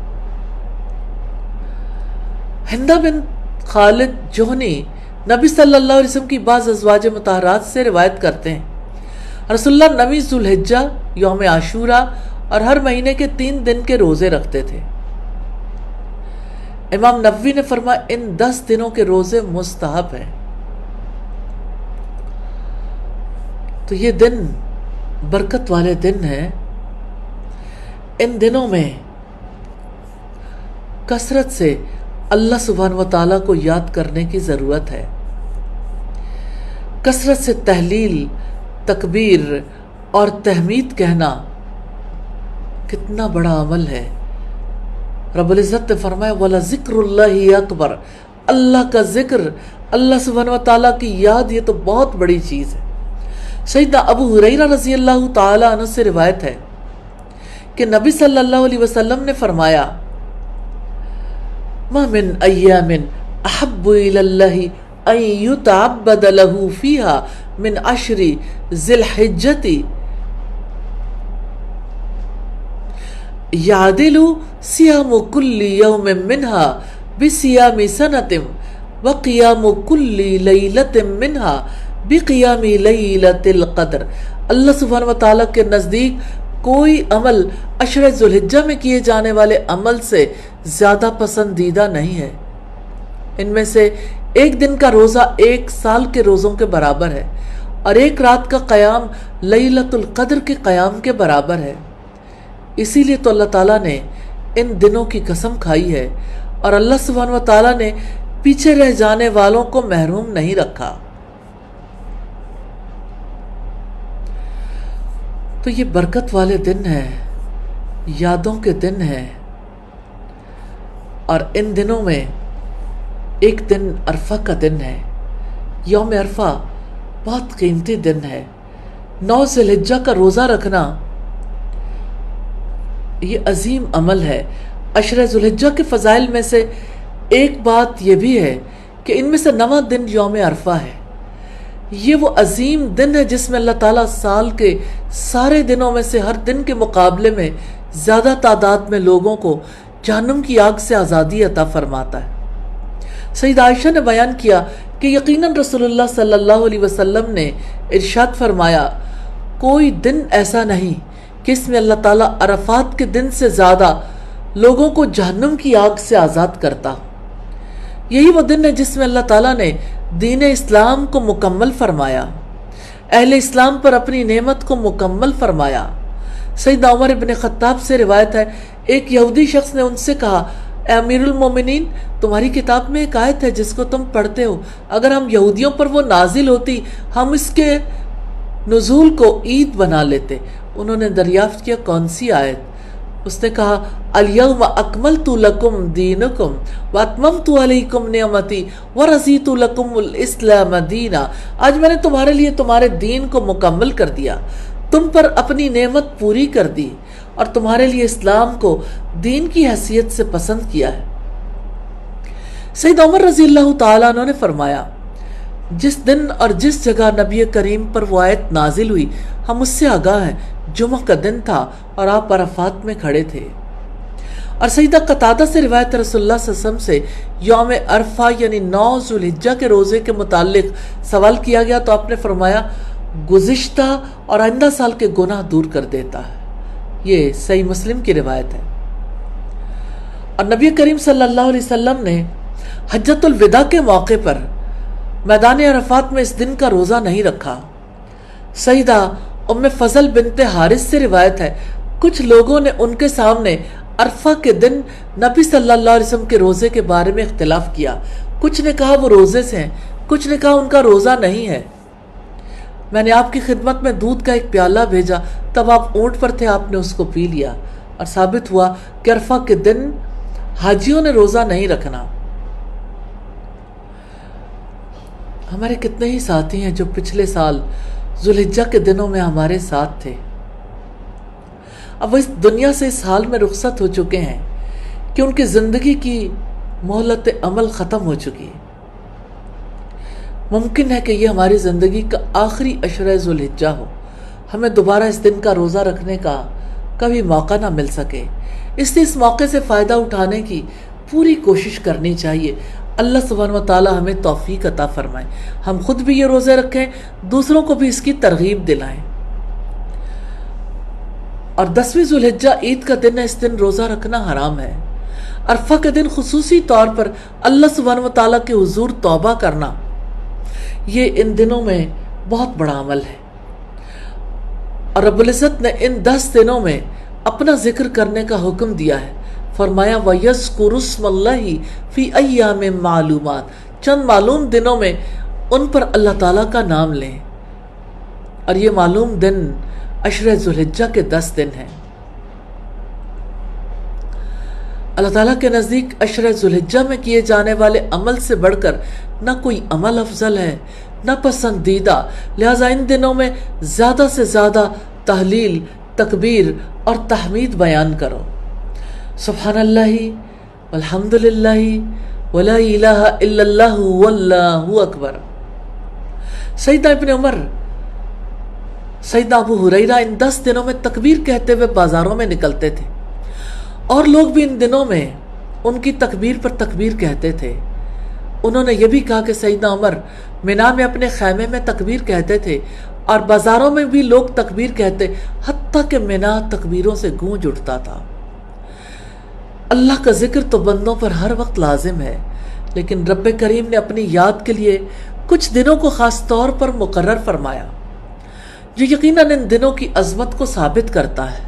ہندہ بن خالد جوہنی نبی صلی اللہ علیہ وسلم کی بعض ازواج مطہرات سے روایت کرتے ہیں، رسول اللہ 9 ذو الحجہ، یوم عاشورہ اور ہر مہینے کے 3 دن کے روزے رکھتے تھے۔ امام نووی نے فرمایا ان 10 دنوں کے روزے مستحب ہیں۔ تو یہ دن برکت والے دن ہیں۔ ان دنوں میں کثرت سے اللہ سبحانہ و تعالیٰ کو یاد کرنے کی ضرورت ہے۔ کثرت سے تحلیل، تکبیر اور تحمید کہنا کتنا بڑا عمل ہے۔ رب العزت نے فرمایا وَلَذِكْرُ اللَّهِ اکبر، اللہ کا ذکر، اللہ سبحانہ و تعالیٰ کی یاد، یہ تو بہت بڑی چیز ہے۔ سیدنا ابو ہریرہ رضی اللہ تعالیٰ عنہ سے روایت ہے کہ نبی صلی اللہ علیہ وسلم نے فرمایا، ما من ایام احب الی اللہ ان یتعبد له فیہا من 10 ذی الحجۃ یعدل صیام کل یوم منہا بصیام سنۃ وقیام کل لیلۃ منہا بقیام لیلۃ القدر۔ اللہ سبحانہ و تعالیٰ کے نزدیک کوئی عمل 10 ذو الحجہ میں کیے جانے والے عمل سے زیادہ پسندیدہ نہیں ہے۔ ان میں سے ایک دن کا روزہ 1 سال کے روزوں کے برابر ہے، اور ایک رات کا قیام لیلۃ القدر کے قیام کے برابر ہے۔ اسی لیے تو اللہ تعالیٰ نے ان دنوں کی قسم کھائی ہے، اور اللہ سبحانہ و تعالیٰ نے پیچھے رہ جانے والوں کو محروم نہیں رکھا۔ تو یہ برکت والے دن ہیں، یادوں کے دن ہیں، اور ان دنوں میں ایک دن عرفہ کا دن ہے۔ یوم عرفہ بہت قیمتی دن ہے۔ 9 ذی الحجہ کا روزہ رکھنا یہ عظیم عمل ہے۔ 10 ذو الحجہ کے فضائل میں سے ایک بات یہ بھی ہے کہ ان میں سے 9واں دن یوم عرفہ ہے۔ یہ وہ عظیم دن ہے جس میں اللہ تعالیٰ سال کے سارے دنوں میں سے ہر دن کے مقابلے میں زیادہ تعداد میں لوگوں کو جہنم کی آگ سے آزادی عطا فرماتا ہے۔ سیدہ عائشہ نے بیان کیا کہ یقیناً رسول اللہ صلی اللہ علیہ وسلم نے ارشاد فرمایا، کوئی دن ایسا نہیں کہ اس میں اللہ تعالیٰ عرفات کے دن سے زیادہ لوگوں کو جہنم کی آگ سے آزاد کرتا۔ یہی وہ دن ہے جس میں اللہ تعالیٰ نے دین اسلام کو مکمل فرمایا، اہل اسلام پر اپنی نعمت کو مکمل فرمایا۔ سیدنا عمر ابن خطاب سے روایت ہے، ایک یہودی شخص نے ان سے کہا، اے امیر المومنین، تمہاری کتاب میں ایک آیت ہے جس کو تم پڑھتے ہو، اگر ہم یہودیوں پر وہ نازل ہوتی ہم اس کے نزول کو عید بنا لیتے۔ انہوں نے دریافت کیا کون سی آیت؟ اس نے کہا، الیوم اکملت لکم دینکم واتممت علیکم نعمتی ورضیت لکم الاسلام دینا۔ آج میں نے تمہارے لیے تمہارے دین کو مکمل کر دیا، تم پر اپنی نعمت پوری کر دی، اور تمہارے لیے اسلام کو دین کی حیثیت سے پسند کیا ہے۔ سید عمر رضی اللہ تعالیٰ عنہ نے فرمایا جس دن اور جس جگہ نبی کریم پر وہ آیت نازل ہوئی ہم اس سے آگاہ ہیں. جمعہ کا دن تھا اور آپ عرفات میں کھڑے تھے. اور سیدہ قتادہ سے روایت رسول اللہ صلی اللہ علیہ وسلم سے یوم عرفہ یعنی 9 ذوالحجہ کے روزے کے متعلق سوال کیا گیا تو آپ نے فرمایا گزشتہ اور آئندہ سال کے گناہ دور کر دیتا ہے. یہ صحیح مسلم کی روایت ہے. اور نبی کریم صلی اللہ علیہ وسلم نے حجۃ الوداع کے موقع پر میدان عرفات میں اس دن کا روزہ نہیں رکھا. سیدہ ام فضل بنت حارث سے روایت ہے کچھ لوگوں نے ان کے سامنے عرفہ کے دن نبی صلی اللہ علیہ وسلم کے روزے کے بارے میں اختلاف کیا. کچھ نے کہا وہ روزے سے ہیں, کچھ نے کہا ان کا روزہ نہیں ہے. میں نے آپ کی خدمت میں دودھ کا ایک پیالہ بھیجا, تب آپ اونٹ پر تھے, آپ نے اس کو پی لیا اور ثابت ہوا کہ عرفہ کے دن حاجیوں نے روزہ نہیں رکھنا. ہمارے کتنے ہی ساتھی ہیں جو پچھلے سال ذوالحجہ کے دنوں میں ہمارے ساتھ تھے. اب وہ اس دنیا سے اس حال میں رخصت ہو چکے ہیں کہ ان کی زندگی کی مہلت عمل ختم ہو چکی. ممکن ہے کہ یہ ہماری زندگی کا آخری عشرہ ذوالحجہ ہو, ہمیں دوبارہ اس دن کا روزہ رکھنے کا کبھی موقع نہ مل سکے. اس لیے اس موقع سے فائدہ اٹھانے کی پوری کوشش کرنی چاہیے. اللہ سبحانہ وتعالی ہمیں توفیق عطا فرمائے, ہم خود بھی یہ روزے رکھیں, دوسروں کو بھی اس کی ترغیب دلائیں. اور 10ویں ذوالحجہ عید کا دن ہے, اس دن روزہ رکھنا حرام ہے. عرفہ کے دن خصوصی طور پر اللہ سبحانہ وتعالی کے حضور توبہ کرنا, یہ ان دنوں میں بہت بڑا عمل ہے. اور رب العزت نے ان 10 دنوں میں اپنا ذکر کرنے کا حکم دیا ہے. فرمایا وَيَذْكُرُ اسْمَ اللَّهِ فِي أَيَّامٍ مَعْلُومَاتٍ, چند معلوم دنوں میں ان پر اللہ تعالیٰ کا نام لیں. اور یہ معلوم دن عشرہ ذوالحجہ کے 10 دن ہیں. اللہ تعالیٰ کے نزدیک عشرہ ذوالحجہ میں کیے جانے والے عمل سے بڑھ کر نہ کوئی عمل افضل ہے نہ پسندیدہ. لہٰذا ان دنوں میں زیادہ سے زیادہ تحلیل, تکبیر اور تحمید بیان کرو. سبحان اللہ والحمد للہ ولا الہ الا اللہ واللہ اکبر. سیدنا ابن عمر, سیدنا ابو ہریرہ ان 10 دنوں میں تکبیر کہتے ہوئے بازاروں میں نکلتے تھے, اور لوگ بھی ان دنوں میں ان کی تکبیر پر تکبیر کہتے تھے. انہوں نے یہ بھی کہا کہ سیدنا عمر مینا میں اپنے خیمے میں تکبیر کہتے تھے اور بازاروں میں بھی لوگ تکبیر کہتے, حتیٰ کہ مینا تکبیروں سے گونج اٹھتا تھا. اللہ کا ذکر تو بندوں پر ہر وقت لازم ہے, لیکن رب کریم نے اپنی یاد کے لیے کچھ دنوں کو خاص طور پر مقرر فرمایا, جو یقیناً ان دنوں کی عظمت کو ثابت کرتا ہے.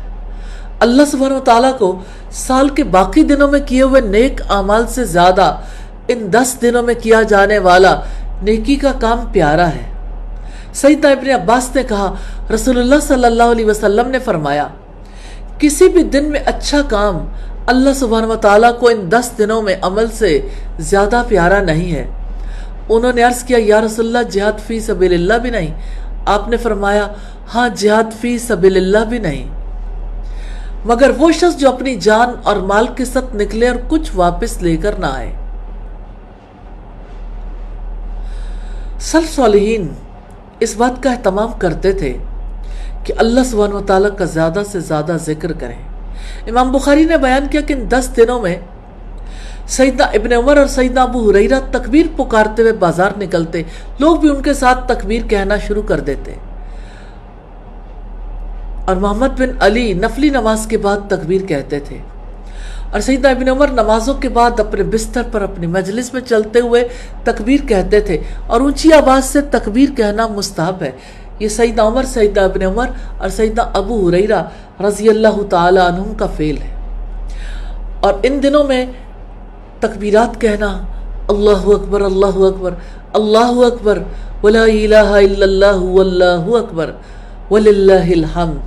اللہ سبحانہ وتعالیٰ کو سال کے باقی دنوں میں کیے ہوئے نیک اعمال سے زیادہ ان 10 دنوں میں کیا جانے والا نیکی کا کام پیارا ہے. سیدنا ابن عباس نے کہا رسول اللہ صلی اللہ علیہ وسلم نے فرمایا کسی بھی دن میں اچھا کام اللہ سبحانہ وتعالیٰ کو ان 10 دنوں میں عمل سے زیادہ پیارا نہیں ہے. انہوں نے عرض کیا یا رسول اللہ جہاد فی سبیل اللہ بھی نہیں؟ آپ نے فرمایا ہاں جہاد فی سبیل اللہ بھی نہیں, مگر وہ شخص جو اپنی جان اور مال کے ساتھ نکلے اور کچھ واپس لے کر نہ آئے. سلف صالحین اس بات کا اہتمام کرتے تھے کہ اللہ سبحانہ وتعالیٰ کا زیادہ سے زیادہ ذکر کریں. امام بخاری نے بیان کیا کہ ان 10 دنوں میں سیدنا ابن عمر اور سیدنا ابو ہریرہ تکبیر پکارتے ہوئے بازار نکلتے, لوگ بھی ان کے ساتھ تکبیر کہنا شروع کر دیتے. اور محمد بن علی نفلی نماز کے بعد تکبیر کہتے تھے, اور سیدنا ابن عمر نمازوں کے بعد اپنے بستر پر اپنی مجلس میں چلتے ہوئے تکبیر کہتے تھے, اور اونچی آواز سے تکبیر کہنا مستحب ہے. یہ سیدنا عمر, سیدنا ابن عمر اور سیدنا ابو ہریرہ رضی اللہ تعالی عنہم کا فعل ہے. اور ان دنوں میں تکبیرات کہنا اللہ اکبر اللہ اکبر اللہ اکبر ولا الہ الا اللہ واللہ اکبر وللہ الحمد,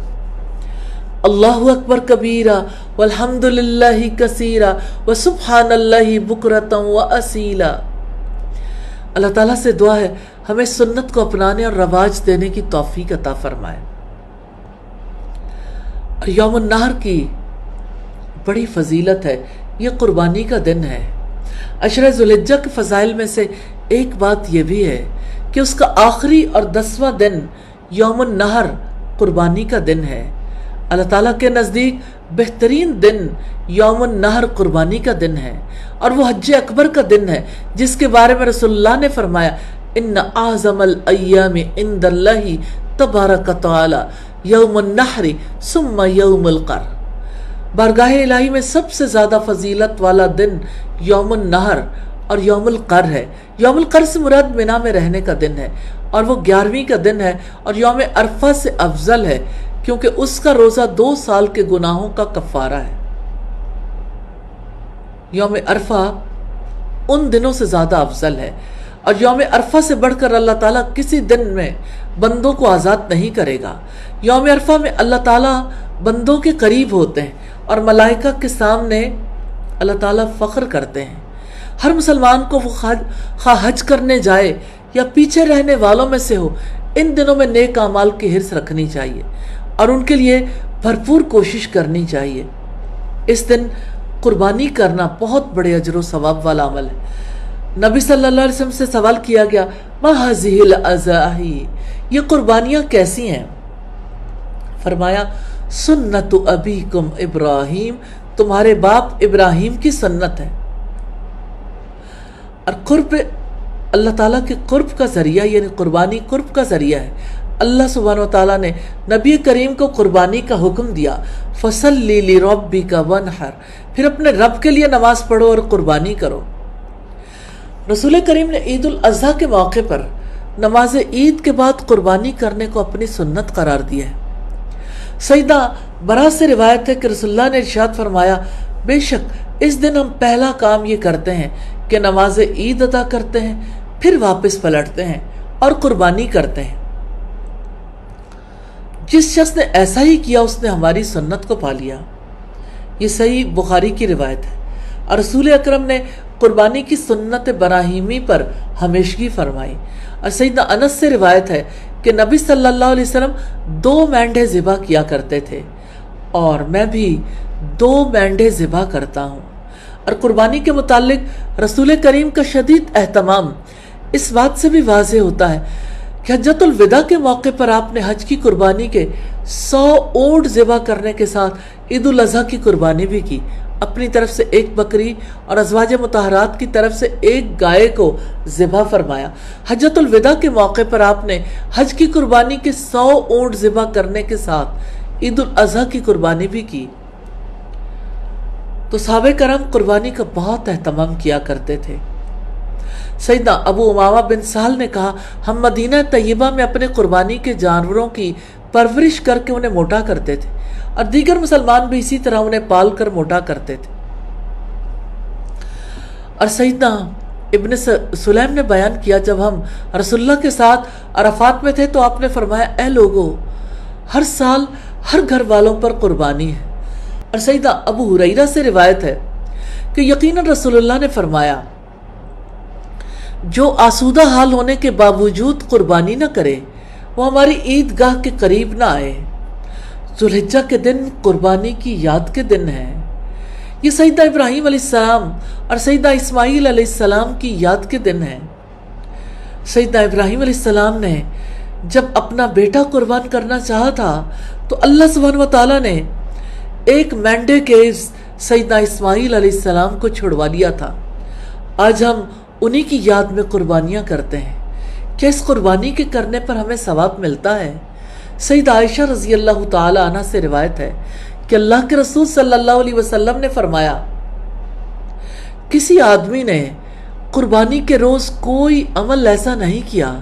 اللہ اکبر کبیرہ والحمد للہ کثیرہ وسبحان اللہ بکرۃ واصیلا. اللہ تعالیٰ سے دعا ہے ہمیں سنت کو اپنانے اور رواج دینے کی توفیق عطا فرمائے. اور یوم النحر کی بڑی فضیلت ہے, یہ قربانی کا دن ہے. عشرہ ذوالحجہ کے فضائل میں سے ایک بات یہ بھی ہے کہ اس کا آخری اور 10واں دن یوم النحر قربانی کا دن ہے۔ اللہ تعالیٰ کے نزدیک بہترین دن یوم النحر قربانی کا دن ہے، اور وہ حج اکبر کا دن ہے جس کے بارے میں رسول اللہ نے فرمایا ان اعظم الایام عند اللہ تبارک تعالی یوم النحر ثم یوم القر۔ بارگاہ الہی میں سب سے زیادہ فضیلت والا دن یوم النحر اور یوم القر ہے۔ یوم القر سے مراد منا میں رہنے کا دن ہے، اور وہ 11ویں کا دن ہے، اور یوم عرفہ سے افضل ہے کیونکہ اس کا روزہ 2 سال کے گناہوں کا کفارہ ہے۔ یوم عرفہ ان دنوں سے زیادہ افضل ہے، اور یوم عرفہ سے بڑھ کر اللہ تعالیٰ کسی دن میں بندوں کو آزاد نہیں کرے گا۔ یوم عرفہ میں اللہ تعالیٰ بندوں کے قریب ہوتے ہیں اور ملائکہ کے سامنے اللہ تعالیٰ فخر کرتے ہیں۔ ہر مسلمان کو وہ خواہ حج کرنے جائے یا پیچھے رہنے والوں میں سے ہو، ان دنوں میں نیک اعمال کی حرص رکھنی چاہیے اور ان کے لیے بھرپور کوشش کرنی چاہیے۔ اس دن قربانی کرنا بہت بڑے اجر و ثواب والا عمل ہے۔ نبی صلی اللہ علیہ وسلم سے سوال کیا گیا ما هذه الاضاحی، یہ قربانیاں کیسی ہیں؟ فرمایا سنت ابیکم ابراہیم، تمہارے باپ ابراہیم کی سنت ہے۔ اور قرب اللہ تعالیٰ کے قرب کا ذریعہ، یعنی قربانی قرب کا ذریعہ ہے۔ اللہ سبحانہ وتعالیٰ نے نبی کریم کو قربانی کا حکم دیا، فَصَلِّ لِرَبِّكَ وَانْحَرْ، پھر اپنے رب کے لیے نماز پڑھو اور قربانی کرو۔ رسول کریم نے عید الاضحیٰ کے موقع پر نماز عید کے بعد قربانی کرنے کو اپنی سنت قرار دیا ہے۔ سیدہ برا سے روایت ہے کہ رسول اللہ نے ارشاد فرمایا بے شک اس دن ہم پہلا کام یہ کرتے ہیں کہ نماز عید ادا کرتے ہیں، پھر واپس پلٹتے ہیں اور قربانی کرتے ہیں۔ جس شخص نے ایسا ہی کیا اس نے ہماری سنت کو پا لیا۔ یہ صحیح بخاری کی روایت ہے، اور رسول اکرم نے قربانی کی سنت براہیمی پر ہمیشگی فرمائی۔ اور سیدنا انس سے روایت ہے کہ نبی صلی اللہ علیہ وسلم 2 مینڈھے ذبح کیا کرتے تھے، اور میں بھی 2 مینڈھے ذبح کرتا ہوں۔ اور قربانی کے متعلق رسول کریم کا شدید اہتمام اس بات سے بھی واضح ہوتا ہے کہ حجۃ الوداع کے موقع پر آپ نے حج کی قربانی کے 100 اونٹ ذبح کرنے کے ساتھ عید الاضحیٰ کی قربانی بھی کی، اپنی طرف سے 1 بکری اور ازواج مطہرات کی طرف سے 1 گائے کو ذبح فرمایا۔ حجۃ الوداع کے موقع پر آپ نے حج کی قربانی کے 100 اونٹ ذبح کرنے کے ساتھ عید الاضحیٰ کی قربانی بھی کی۔ تو صحابہ کرام قربانی کا بہت اہتمام کیا کرتے تھے۔ سیدنا ابو امامہ بن سہل نے کہا ہم مدینہ طیبہ میں اپنے قربانی کے جانوروں کی پرورش کر کے انہیں موٹا کرتے تھے، اور دیگر مسلمان بھی اسی طرح انہیں پال کر موٹا کرتے تھے۔ اور سیدنا ابن سلیم نے بیان کیا جب ہم رسول اللہ کے ساتھ عرفات میں تھے تو آپ نے فرمایا اے لوگو، ہر سال ہر گھر والوں پر قربانی ہے۔ اور سیدنا ابو ہریرہ سے روایت ہے کہ یقیناً رسول اللہ نے فرمایا جو آسودہ حال ہونے کے باوجود قربانی نہ کرے وہ ہماری عید گاہ کے قریب نہ آئے۔ ذوالحجہ کے دن قربانی کی یاد کے دن ہے۔ یہ سیدنا ابراہیم علیہ السلام اور سیدنا اسماعیل علیہ السلام کی یاد کے دن ہے۔ سیدنا ابراہیم علیہ السلام نے جب اپنا بیٹا قربان کرنا چاہا تھا تو اللہ سبحانہ وتعالیٰ نے 1 مینڈے کے سیدنا اسماعیل علیہ السلام کو چھڑوا لیا تھا۔ آج ہم انہی کی یاد میں قربانیاں کرتے ہیں۔ کیا اس قربانی کے کرنے پر ہمیں ثواب ملتا ہے؟ سیدہ عائشہ رضی اللہ تعالی عنہ سے روایت ہے کہ اللہ کے رسول صلی اللہ علیہ وسلم نے فرمایا کسی آدمی نے قربانی کے روز کوئی عمل ایسا نہیں کیا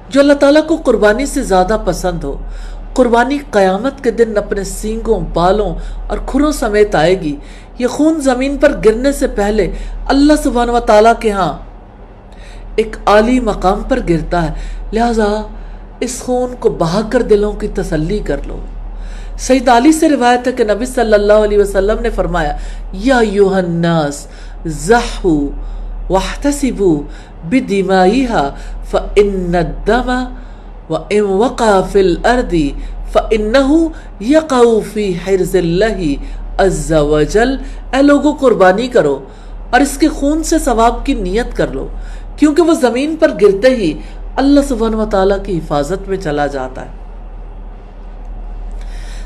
جو اللہ تعالیٰ کو قربانی سے زیادہ پسند ہو۔ قربانی قیامت کے دن اپنے سینگوں، بالوں اور کھروں سمیت آئے گی۔ یہ خون زمین پر گرنے سے پہلے اللہ سبحانہ وتعالیٰ کے ہاں ایک عالی مقام پر گرتا ہے، لہذا اس خون کو بہا کر دلوں کی تسلی کر لو۔ سید علی سے روایت ہے کہ نبی صلی اللہ علیہ وسلم نے فرمایا یا ایھا الناس ضحوا واحتسبوا بدمائها فإن الدم وإن وقع في الأرض فإنه يقع في حرز الله عز وجل۔ اے لوگوں قربانی کرو اور اس کے خون سے ثواب کی نیت کر لو، کیونکہ وہ زمین پر گرتے ہی اللہ سبحانہ و تعالیٰ کی حفاظت میں چلا جاتا ہے۔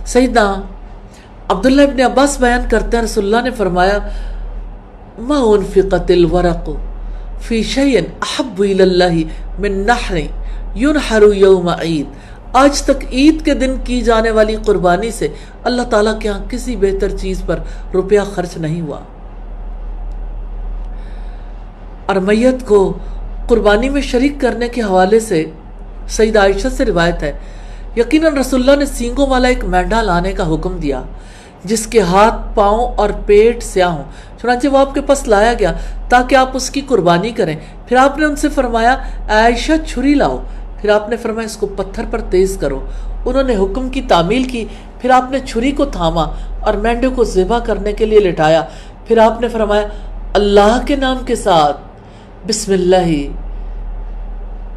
سیدنا عبداللہ ابن عباس بیان کرتے ہیں رسول اللہ نے فرمایا ما انفقت الورق فی شیء احب الی اللہ من نحر ینحر یوم عید، آج تک عید کے دن کی جانے والی قربانی سے اللہ تعالیٰ کے ہاں کسی بہتر چیز پر روپیہ خرچ نہیں ہوا۔ اور میت کو قربانی میں شریک کرنے کے حوالے سے سیدہ عائشہ سے روایت ہے، یقیناً رسول اللہ نے سینگوں والا ایک مینڈھا لانے کا حکم دیا جس کے ہاتھ، پاؤں اور پیٹ سیاہ ہوں، چنانچہ وہ آپ کے پاس لایا گیا تاکہ آپ اس کی قربانی کریں۔ پھر آپ نے ان سے فرمایا اے عائشہ چھری لاؤ، پھر آپ نے فرمایا اس کو پتھر پر تیز کرو، انہوں نے حکم کی تعمیل کی، پھر آپ نے چھری کو تھاما اور مینڈے کو ذبح کرنے کے لیے لٹایا، پھر آپ نے فرمایا اللہ کے نام کے ساتھ بسم اللہ،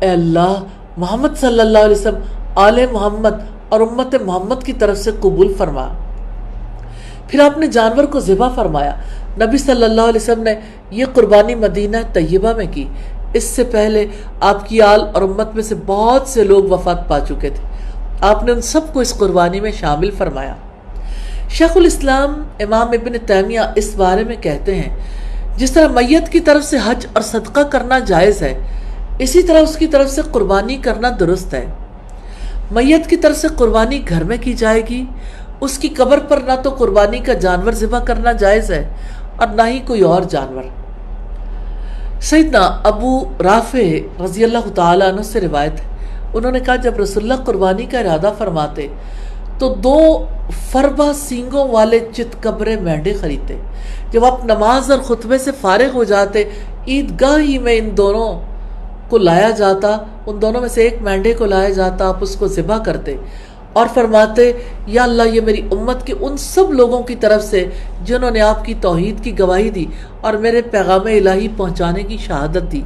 اے اللہ محمد صلی اللہ علیہ وسلم، آل محمد اور امت محمد کی طرف سے قبول فرما۔ پھر آپ نے جانور کو ذبح فرمایا۔ نبی صلی اللہ علیہ وسلم نے یہ قربانی مدینہ طیبہ میں کی، اس سے پہلے آپ کی آل اور امت میں سے بہت سے لوگ وفات پا چکے تھے، آپ نے ان سب کو اس قربانی میں شامل فرمایا۔ شیخ الاسلام امام ابن تیمیہ اس بارے میں کہتے ہیں جس طرح میت کی طرف سے حج اور صدقہ کرنا جائز ہے، اسی طرح اس کی طرف سے قربانی کرنا درست ہے۔ میت کی طرف سے قربانی گھر میں کی جائے گی، اس کی قبر پر نہ تو قربانی کا جانور ذبح کرنا جائز ہے اور نہ ہی کوئی اور جانور۔ سیدنا ابو رافع رضی اللہ تعالیٰ عنہ سے روایت ہے، انہوں نے کہا جب رسول اللہ قربانی کا ارادہ فرماتے تو 2 فربہ سینگوں والے چت قبرے مینڈے خریدتے، جب آپ نماز اور خطبے سے فارغ ہو جاتے عیدگاہ ہی میں ان دونوں کو لایا جاتا، ان دونوں میں سے ایک مینڈے کو لایا جاتا، آپ اس کو ذبح کرتے اور فرماتے یا اللہ یہ میری امت کے ان سب لوگوں کی طرف سے جنہوں نے آپ کی توحید کی گواہی دی اور میرے پیغام الہی پہنچانے کی شہادت دی۔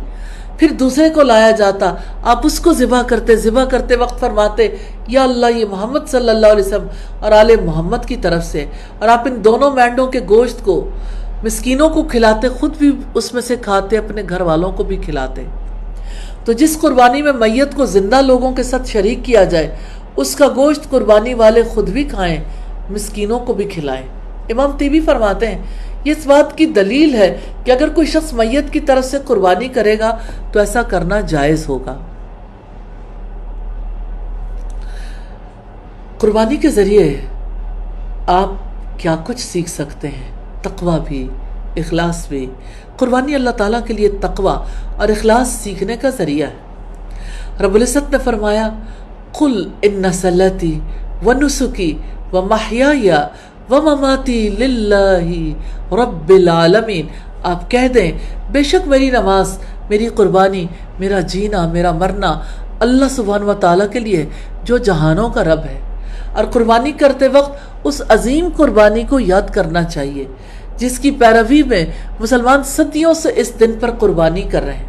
پھر دوسرے کو لایا جاتا، آپ اس کو ذبح کرتے وقت فرماتے یا اللہ یہ محمد صلی اللہ علیہ وسلم اور آل محمد کی طرف سے، اور آپ ان دونوں مینڈوں کے گوشت کو مسکینوں کو کھلاتے، خود بھی اس میں سے کھاتے، اپنے گھر والوں کو بھی کھلاتے۔ تو جس قربانی میں میت کو زندہ لوگوں کے ساتھ شریک کیا جائے اس کا گوشت قربانی والے خود بھی کھائیں، مسکینوں کو بھی کھلائیں۔ امام طیبی فرماتے ہیں یہ اس بات کی دلیل ہے کہ اگر کوئی شخص میت کی طرف سے قربانی کرے گا تو ایسا کرنا جائز ہوگا۔ قربانی کے ذریعے آپ کیا کچھ سیکھ سکتے ہیں؟ تقوی بھی، اخلاص بھی۔ قربانی اللہ تعالیٰ کے لیے تقوی اور اخلاص سیکھنے کا ذریعہ ہے۔ رب العزت نے فرمایا قل ان صلاتی ونسکی ومحیای ومماتی للہ رب العالمین، آپ کہہ دیں بے شک میری نماز، میری قربانی، میرا جینا، میرا مرنا اللہ سبحانہ و تعالیٰ کے لیے جو جہانوں کا رب ہے۔ اور قربانی کرتے وقت اس عظیم قربانی کو یاد کرنا چاہیے جس کی پیروی میں مسلمان صدیوں سے اس دن پر قربانی کر رہے ہیں۔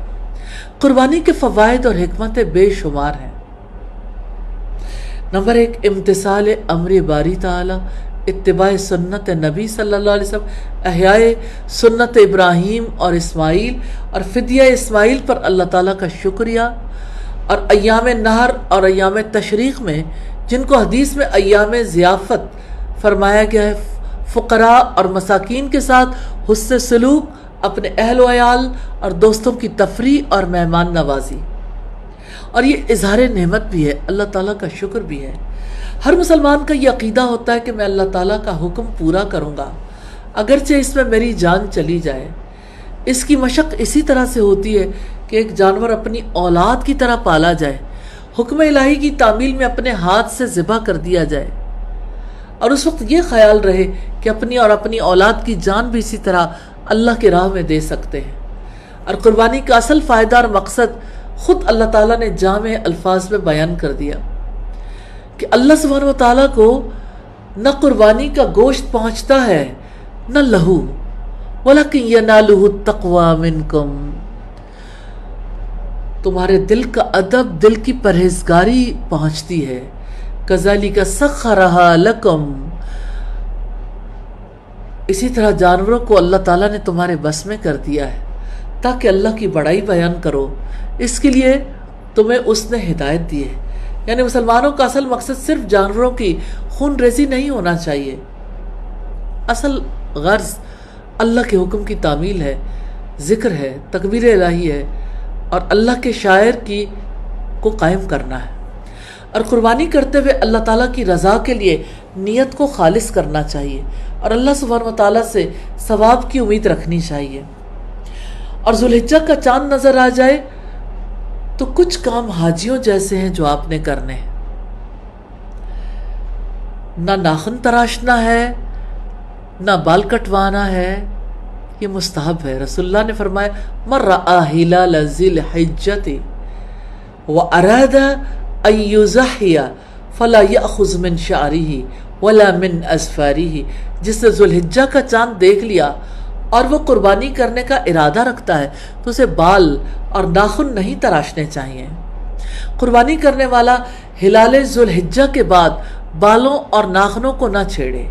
قربانی کے فوائد اور حکمتیں بے شمار ہیں۔ نمبر 1، امتثال امر باری تعالی، اتباع سنت نبی صلی اللہ علیہ وسلم، احیاء سنت ابراہیم اور اسماعیل اور فدیہ اسماعیل پر اللہ تعالیٰ کا شکریہ، اور ایام نہر اور ایام تشریق میں جن کو حدیث میں ایام ضیافت فرمایا گیا ہے، فقراء اور مساکین کے ساتھ حسن سلوک، اپنے اہل و عیال اور دوستوں کی تفریح اور مہمان نوازی، اور یہ اظہار نعمت بھی ہے، اللہ تعالیٰ کا شکر بھی ہے۔ ہر مسلمان کا یہ عقیدہ ہوتا ہے کہ میں اللہ تعالیٰ کا حکم پورا کروں گا اگرچہ اس میں میری جان چلی جائے۔ اس کی مشق اسی طرح سے ہوتی ہے کہ ایک جانور اپنی اولاد کی طرح پالا جائے، حکم الہی کی تعمیل میں اپنے ہاتھ سے ذبح کر دیا جائے، اور اس وقت یہ خیال رہے کہ اپنی اور اپنی اولاد کی جان بھی اسی طرح اللہ کی راہ میں دے سکتے ہیں۔ اور قربانی کا اصل فائدہ اور مقصد خود اللہ تعالیٰ نے جامع الفاظ میں بیان کر دیا کہ اللہ سبحانہ و تعالیٰ کو نہ قربانی کا گوشت پہنچتا ہے نہ لہو، وَلَكِنْ يَنَالُهُ التَّقْوَى مِنْكُمْ، تمہارے دل کا ادب، دل کی پرہیزگاری پہنچتی ہے۔ كَذَلِكَ سَخَّرَهَا لَكُمْ، اسی طرح جانوروں کو اللہ تعالیٰ نے تمہارے بس میں کر دیا ہے تاکہ اللہ کی بڑائی بیان کرو، اس کے لیے تمہیں اس نے ہدایت دی ہے۔ یعنی مسلمانوں کا اصل مقصد صرف جانوروں کی خون ریزی نہیں ہونا چاہیے، اصل غرض اللہ کے حکم کی تعمیل ہے، ذکر ہے، تکبیر الہی ہے اور اللہ کے شاعر کو قائم کرنا ہے، اور قربانی کرتے ہوئے اللہ تعالیٰ کی رضا کے لیے نیت کو خالص کرنا چاہیے اور اللہ سبحانہ و تعالیٰ سے ثواب کی امید رکھنی چاہیے۔ اور ذوالحجہ کا چاند نظر آ جائے تو کچھ کام حاجیوں جیسے ہیں جو آپ نے کرنے ہیں۔ نہ ناخن تراشنا ہے، نہ بال کٹوانا ہے، یہ مستحب ہے۔ رسول اللہ نے فرمایا من رأى ہلال ذی الحجۃ واراد ان یضحی فلا یأخذ من شعرہ ولا من اظفارہ، جس نے ذوالحجہ کا چاند دیکھ لیا اور وہ قربانی کرنے کا ارادہ رکھتا ہے تو اسے بال اور ناخن نہیں تراشنے چاہیے۔ قربانی کرنے والا ہلال ذوالحجہ کے بعد بالوں اور ناخنوں کو نہ چھیڑے۔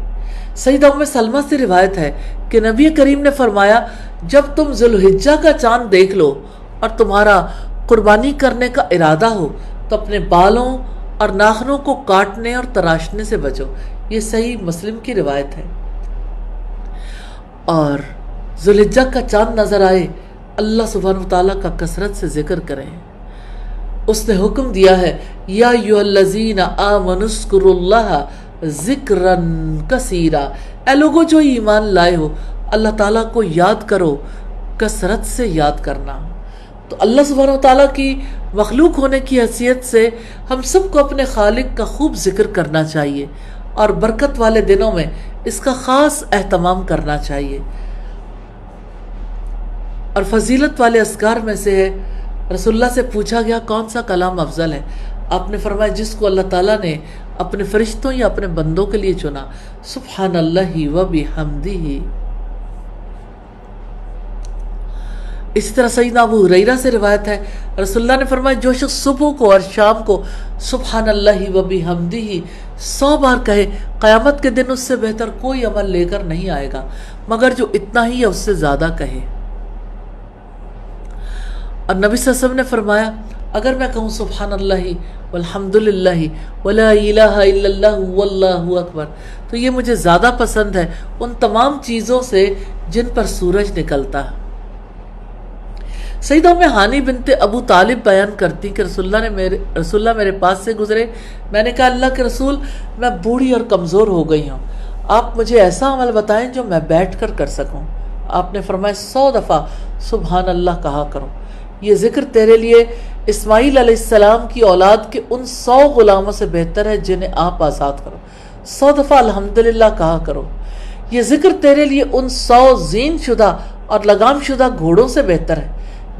سیدہ ام سلمہ سے روایت ہے کہ نبی کریم نے فرمایا جب تم ذوالحجہ کا چاند دیکھ لو اور تمہارا قربانی کرنے کا ارادہ ہو تو اپنے بالوں اور ناخنوں کو کاٹنے اور تراشنے سے بچو۔ یہ صحیح مسلم کی روایت ہے۔ اور ذوالحجہ کا چاند نظر آئے اللہ سبحانہ وتعالیٰ کا کثرت سے ذکر کریں۔ اس نے حکم دیا ہے یا ایھا الذین آمنوا اذکروا اللہ ذکرا کثیرا، اے لوگوں جو ایمان لائے ہو اللہ تعالیٰ کو یاد کرو، کثرت سے یاد کرنا۔ تو اللہ سبحانہ وتعالیٰ کی مخلوق ہونے کی حیثیت سے ہم سب کو اپنے خالق کا خوب ذکر کرنا چاہیے اور برکت والے دنوں میں اس کا خاص اہتمام کرنا چاہیے۔ اور فضیلت والے اذکار میں سے ہے، رسول اللہ سے پوچھا گیا کون سا کلام افضل ہے، آپ نے فرمایا جس کو اللہ تعالیٰ نے اپنے فرشتوں یا اپنے بندوں کے لیے چنا، سبحان اللہ و بحمدہ۔ اسی طرح سیدنا ابو ہریرہ سے روایت ہے رسول اللہ نے فرمایا جو شخص صبح کو اور شام کو سبحان اللہ و بحمدہ 100 بار کہے قیامت کے دن اس سے بہتر کوئی عمل لے کر نہیں آئے گا مگر جو اتنا ہی یا اس سے زیادہ کہے۔ اور نبی صلی اللہ علیہ وسلم نے فرمایا اگر میں کہوں سبحان اللہ والحمدللہ ولا الہ الا اللہ واللہ اکبر تو یہ مجھے زیادہ پسند ہے ان تمام چیزوں سے جن پر سورج نکلتا ہے۔ سیدہ ام ہانی بنت ابو طالب بیان کرتی کہ رسول اللہ میرے پاس سے گزرے، میں نے کہا اللہ کے رسول میں بوڑھی اور کمزور ہو گئی ہوں، آپ مجھے ایسا عمل بتائیں جو میں بیٹھ کر کر سکوں۔ آپ نے فرمایا 100 دفعہ سبحان اللہ کہا کرو، یہ ذکر تیرے لیے اسماعیل علیہ السلام کی اولاد کے ان 100 غلاموں سے بہتر ہے جنہیں آپ آزاد کرو۔ 100 دفعہ الحمدللہ کہا کرو، یہ ذکر تیرے لیے ان 100 زین شدہ اور لگام شدہ گھوڑوں سے بہتر ہے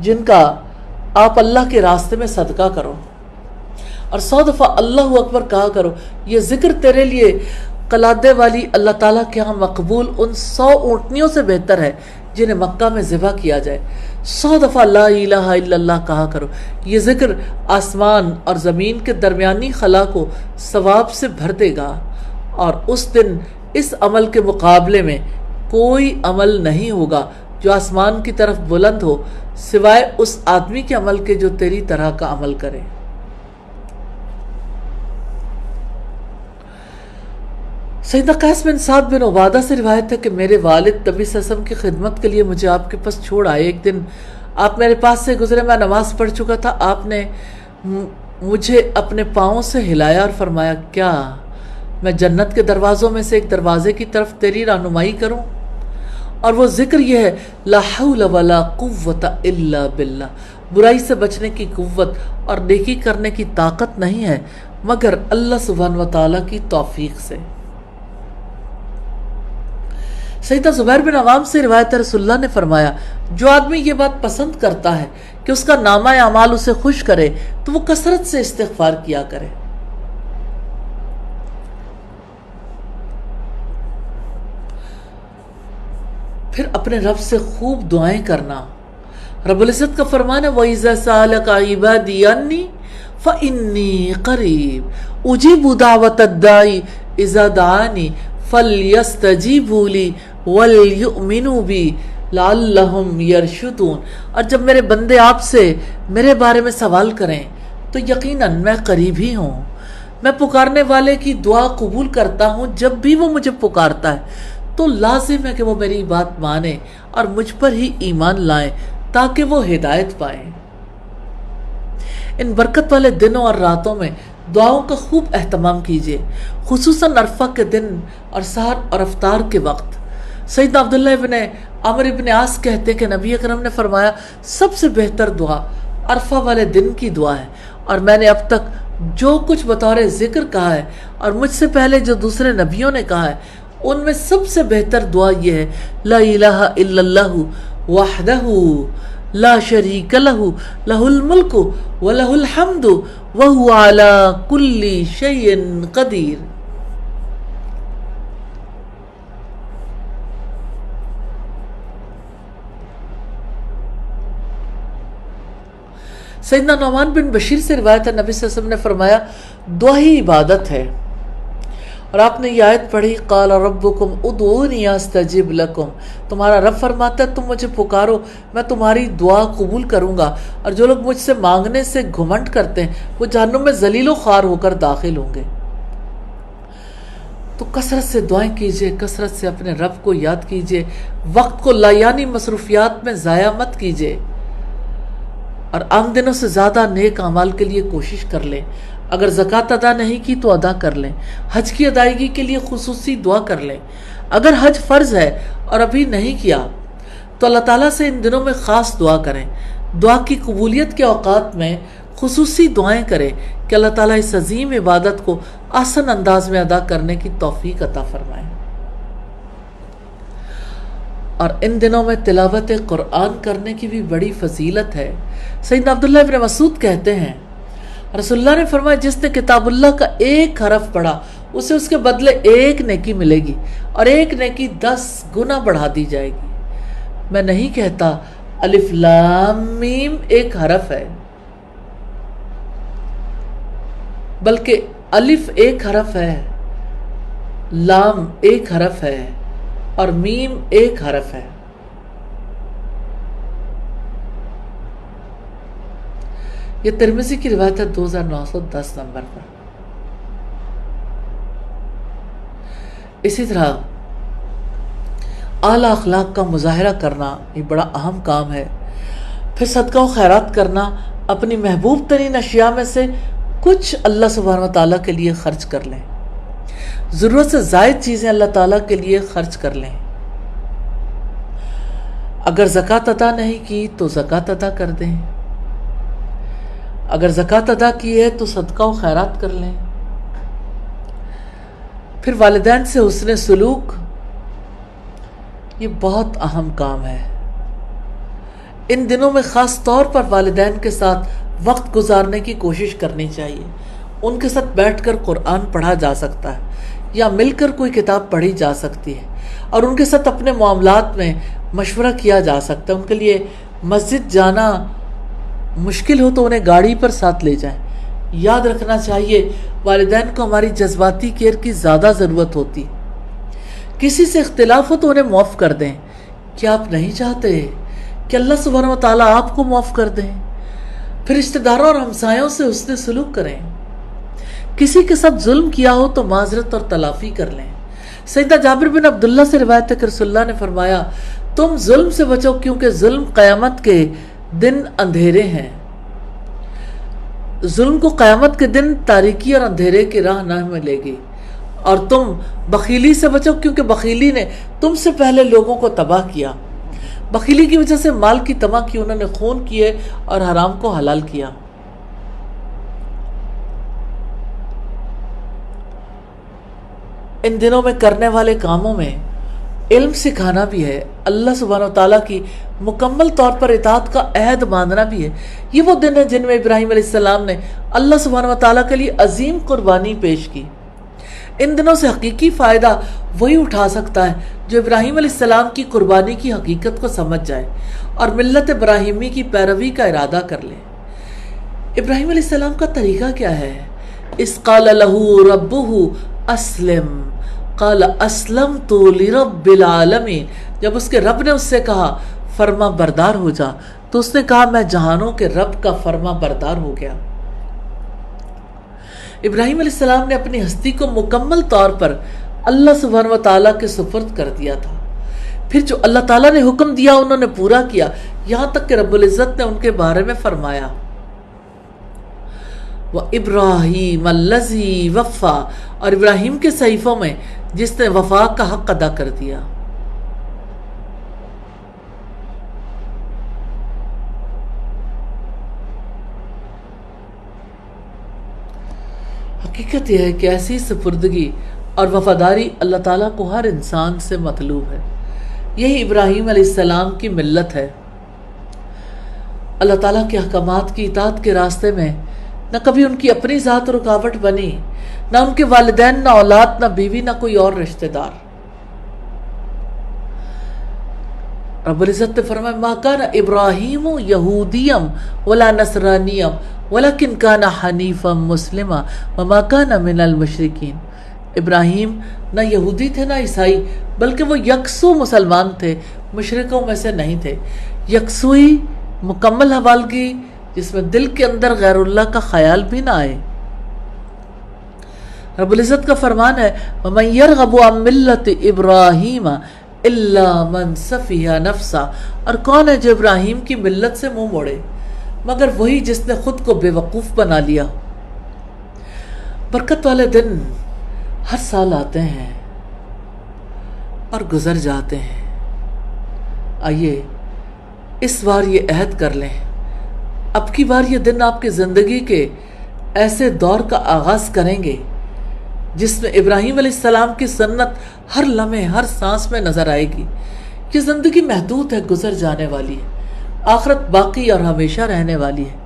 جن کا آپ اللہ کے راستے میں صدقہ کرو، اور 100 دفعہ اللہ اکبر کہا کرو، یہ ذکر تیرے لیے قلادے والی اللہ تعالیٰ کے ہاں مقبول ان 100 اونٹنیوں سے بہتر ہے جنہیں مکہ میں ذبح کیا جائے۔ 100 دفعہ لا الہ الا اللہ کہا کرو، یہ ذکر آسمان اور زمین کے درمیانی خلا کو ثواب سے بھر دے گا، اور اس دن اس عمل کے مقابلے میں کوئی عمل نہیں ہوگا جو آسمان کی طرف بلند ہو سوائے اس آدمی کے عمل کے جو تیری طرح کا عمل کرے۔ سیدنا قیس بن سعد بن عبادہ سے روایت ہے کہ میرے والد نبی صلی اللہ علیہ وسلم کی خدمت کے لیے مجھے آپ کے پاس چھوڑ آئے۔ ایک دن آپ میرے پاس سے گزرے، میں نماز پڑھ چکا تھا، آپ نے مجھے اپنے پاؤں سے ہلایا اور فرمایا کیا میں جنت کے دروازوں میں سے ایک دروازے کی طرف تیری رہنمائی کروں؟ اور وہ ذکر یہ ہے لا حول ولا قوت الا باللہ، برائی سے بچنے کی قوت اور نیکی کرنے کی طاقت نہیں ہے مگر اللہ سبحانہ و تعالیٰ کی توفیق سے۔ سیدنا زبیر بن عوام سے روایت رسول اللہ نے فرمایا جو آدمی یہ بات پسند کرتا ہے کہ اس کا نامہ اعمال اسے خوش کرے تو وہ کثرت سے استغفار کیا کرے۔ پھر اپنے رب سے خوب دعائیں کرنا۔ رب العزت کا فرمان ہے وَإِذَا سَأَلَكَ عِبَادِي عَنِّي فَإِنِّي قَرِيبٌ أُجِيبُ دَعْوَةَ الدَّاعِ إِذَا دَعَانِ فَلْيَسْتَجِيبُوا لِي وَلْيُؤْمِنُوا بِي لَعَلَّهُمْ يَرْشُدُونَ، اور جب میرے بندے آپ سے میرے بارے میں سوال کریں تو یقیناً میں قریب ہی ہوں، میں پکارنے والے کی دعا قبول کرتا ہوں، جب بھی وہ مجھے پکارتا ہے تو لازم ہے کہ وہ میری بات مانیں اور مجھ پر ہی ایمان لائیں تاکہ وہ ہدایت پائیں۔ ان برکت والے دنوں اور راتوں میں دعاؤں کا خوب اہتمام کیجیے، خصوصاً عرفہ کے دن اور سحر اور افطار کے وقت۔ سیدنا عبداللہ ابن عمرو ابن عاص کہتے کہ نبی اکرم نے فرمایا سب سے بہتر دعا عرفہ والے دن کی دعا ہے، اور میں نے اب تک جو کچھ بطور ذکر کہا ہے اور مجھ سے پہلے جو دوسرے نبیوں نے کہا ہے ان میں سب سے بہتر دعا یہ ہے، لا الہ الا اللہ وحدہ لا شریک لہ لہ الملک ولہ الحمد وہو علی کل شیء قدیر۔ سیدنا نعمان بن بشیر سے روایت ہے، نبی صلی اللہ علیہ وسلم نے فرمایا دعا ہی عبادت ہے، اور آپ نے یہ آیت پڑھی قال ربکم ادعونی استجب لکم، تمہارا رب فرماتا ہے تم مجھے پکارو میں تمہاری دعا قبول کروں گا، اور جو لوگ مجھ سے مانگنے سے گھمنڈ کرتے ہیں وہ جہنم میں ذلیل و خوار ہو کر داخل ہوں گے۔ تو کثرت سے دعائیں کیجئے، کثرت سے اپنے رب کو یاد کیجئے، وقت کو لایانی مصروفیات میں ضائع مت کیجئے، اور عام دنوں سے زیادہ نیک اعمال کے لیے کوشش کر لیں۔ اگر زکوٰۃ ادا نہیں کی تو ادا کر لیں، حج کی ادائیگی کے لیے خصوصی دعا کر لیں، اگر حج فرض ہے اور ابھی نہیں کیا تو اللہ تعالیٰ سے ان دنوں میں خاص دعا کریں، دعا کی قبولیت کے اوقات میں خصوصی دعائیں کریں کہ اللہ تعالیٰ اس عظیم عبادت کو آسان انداز میں ادا کرنے کی توفیق عطا فرمائے۔ اور ان دنوں میں تلاوت قرآن کرنے کی بھی بڑی فضیلت ہے۔ سیدنا عبداللہ ابن مسعود کہتے ہیں رسول اللہ نے فرمایا جس نے کتاب اللہ کا ایک حرف پڑھا اسے اس کے بدلے ایک نیکی ملے گی، اور ایک نیکی 10 گنا بڑھا دی جائے گی۔ میں نہیں کہتا الف لام میم ایک حرف ہے، بلکہ الف ایک حرف ہے، لام ایک حرف ہے اور میم ایک حرف ہے۔ یہ ترمذی کی روایت ہے 2910 نمبر پر۔ اسی طرح اعلیٰ اخلاق کا مظاہرہ کرنا یہ بڑا اہم کام ہے۔ پھر صدقہ و خیرات کرنا، اپنی محبوب ترین اشیاء میں سے کچھ اللہ سبحانہ وتعالیٰ کے لیے خرچ کر لیں، ضرورت سے زائد چیزیں اللہ تعالیٰ کے لیے خرچ کر لیں۔ اگر زکوٰۃ ادا نہیں کی تو زکوٰۃ ادا کر دیں، اگر زکوٰۃ ادا کی ہے تو صدقہ و خیرات کر لیں۔ پھر والدین سے حسن سلوک، یہ بہت اہم کام ہے۔ ان دنوں میں خاص طور پر والدین کے ساتھ وقت گزارنے کی کوشش کرنی چاہیے۔ ان کے ساتھ بیٹھ کر قرآن پڑھا جا سکتا ہے یا مل کر کوئی کتاب پڑھی جا سکتی ہے، اور ان کے ساتھ اپنے معاملات میں مشورہ کیا جا سکتا ہے۔ ان کے لیے مسجد جانا مشکل ہو تو انہیں گاڑی پر ساتھ لے جائیں۔ یاد رکھنا چاہیے والدین کو ہماری جذباتی کیئر کی زیادہ ضرورت ہوتی۔ کسی سے اختلاف ہو تو انہیں معاف کر دیں۔ کیا آپ نہیں چاہتے کہ اللہ سبحانہ وتعالیٰ آپ کو معاف کر دیں؟ پھر رشتہ داروں اور ہمسایوں سے حسن سلوک کریں۔ کسی کے ساتھ ظلم کیا ہو تو معذرت اور تلافی کر لیں۔ سیدنا جابر بن عبداللہ سے روایت ہے کہ رسول اللہ نے فرمایا تم ظلم سے بچو کیونکہ ظلم قیامت کے دن اندھیرے ہیں۔ ظلم کو قیامت کے دن تاریکی اور اندھیرے کی راہ نہ ملے گی۔ اور تم بخیلی سے بچو کیونکہ بخیلی نے تم سے پہلے لوگوں کو تباہ کیا۔ بخیلی کی وجہ سے مال کی طمع کی، انہوں نے خون کیے اور حرام کو حلال کیا۔ ان دنوں میں کرنے والے کاموں میں علم سکھانا بھی ہے، اللہ سبحانہ وتعالیٰ کی مکمل طور پر اطاعت کا عہد باندھنا بھی ہے۔ یہ وہ دن ہیں جن میں ابراہیم علیہ السلام نے اللہ سبحانہ وتعالیٰ کے لیے عظیم قربانی پیش کی۔ ان دنوں سے حقیقی فائدہ وہی اٹھا سکتا ہے جو ابراہیم علیہ السلام کی قربانی کی حقیقت کو سمجھ جائے اور ملت ابراہیمی کی پیروی کا ارادہ کر لے۔ ابراہیم علیہ السلام کا طریقہ کیا ہے؟ اذ قال لہ ربہ اسلم قال اسلمت لرب العالمین، جب اس کے رب نے اس سے کہا فرما بردار ہو جا، تو اس نے کہا میں جہانوں کے رب کا فرما بردار ہو گیا۔ ابراہیم علیہ السلام نے اپنی ہستی کو مکمل طور پر اللہ سبحانہ و تعالیٰ کے سپرد کر دیا تھا۔ پھر جو اللہ تعالیٰ نے حکم دیا انہوں نے پورا کیا، یہاں تک کہ رب العزت نے ان کے بارے میں فرمایا وَإِبْرَاهِيمَ الَّذِي وَفَّى، اور ابراہیم کے صحیفوں میں جس نے وفا کا حق ادا کر دیا۔ حقیقت یہ ہے کہ ایسی سپردگی اور وفاداری اللہ تعالیٰ کو ہر انسان سے مطلوب ہے۔ یہی ابراہیم علیہ السلام کی ملت ہے۔ اللہ تعالیٰ کے احکامات کی اطاعت کے راستے میں نہ کبھی ان کی اپنی ذات رکاوٹ بنی، نہ ان کے والدین، نہ اولاد، نہ بیوی، نہ کوئی اور رشتہ دار۔ رب العزت نے فرمایا ما کان ابراہیم یہودیا ولا نصرانیا ولکن کان حنیفا مسلما وما کان من المشرکین۔ ابراہیم نہ یہودی تھے نہ عیسائی، بلکہ وہ یکسو مسلمان تھے، مشرکوں میں سے نہیں تھے۔ یکسوئی مکمل حوالگی جس میں دل کے اندر غیر اللہ کا خیال بھی نہ آئے۔ رب العزت کا فرمان ہے وَمَن يَرْغَبُ عَن مِّلَّةِ إِبْرَاهِيمَ إِلَّا مَن سَفِهَ نَفْسَهُ، اور کون ہے جو ابراہیم کی ملت سے منہ موڑے مگر وہی جس نے خود کو بے وقوف بنا لیا۔ برکت والے دن ہر سال آتے ہیں اور گزر جاتے ہیں۔ آئیے اس بار یہ عہد کر لیں، اب کی بار یہ دن آپ کی زندگی کے ایسے دور کا آغاز کریں گے جس میں ابراہیم علیہ السلام کی سنت ہر لمحے ہر سانس میں نظر آئے گی۔ یہ زندگی محدود ہے، گزر جانے والی ہے، آخرت باقی اور ہمیشہ رہنے والی ہے۔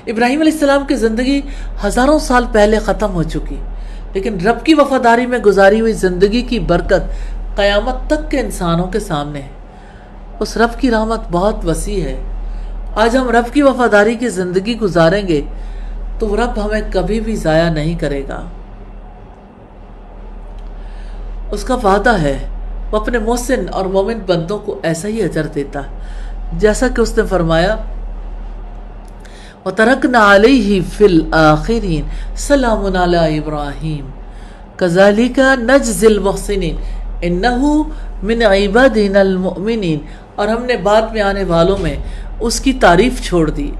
ابراہیم علیہ السلام کی زندگی ہزاروں سال پہلے ختم ہو چکی، لیکن رب کی وفاداری میں گزاری ہوئی زندگی کی برکت قیامت تک کے انسانوں کے سامنے ہے۔ اس رب کی رحمت بہت وسیع ہے۔ آج ہم رب کی وفاداری کی زندگی گزاریں گے تو رب ہمیں کبھی بھی ضائع نہیں کرے گا۔ اس کا وعدہ ہے وہ اپنے محسن اور مومن بندوں کو ایسا ہی اجر دیتا ہے، جیسا کہ اس نے فرمایا وَتَرَكْنَا عَلَيْهِ فِي الْآخِرِينَ سَلَامٌ عَلَىٰ إِبْرَاهِيمَ كَذَلِكَ نَجْزِي الْمُحْسِنِينَ إِنَّهُ مِنْ عِبَادِنَا الْمُؤْمِنِينَ، اور ہم نے بعد میں آنے والوں میں اس کی تعریف چھوڑ دی۔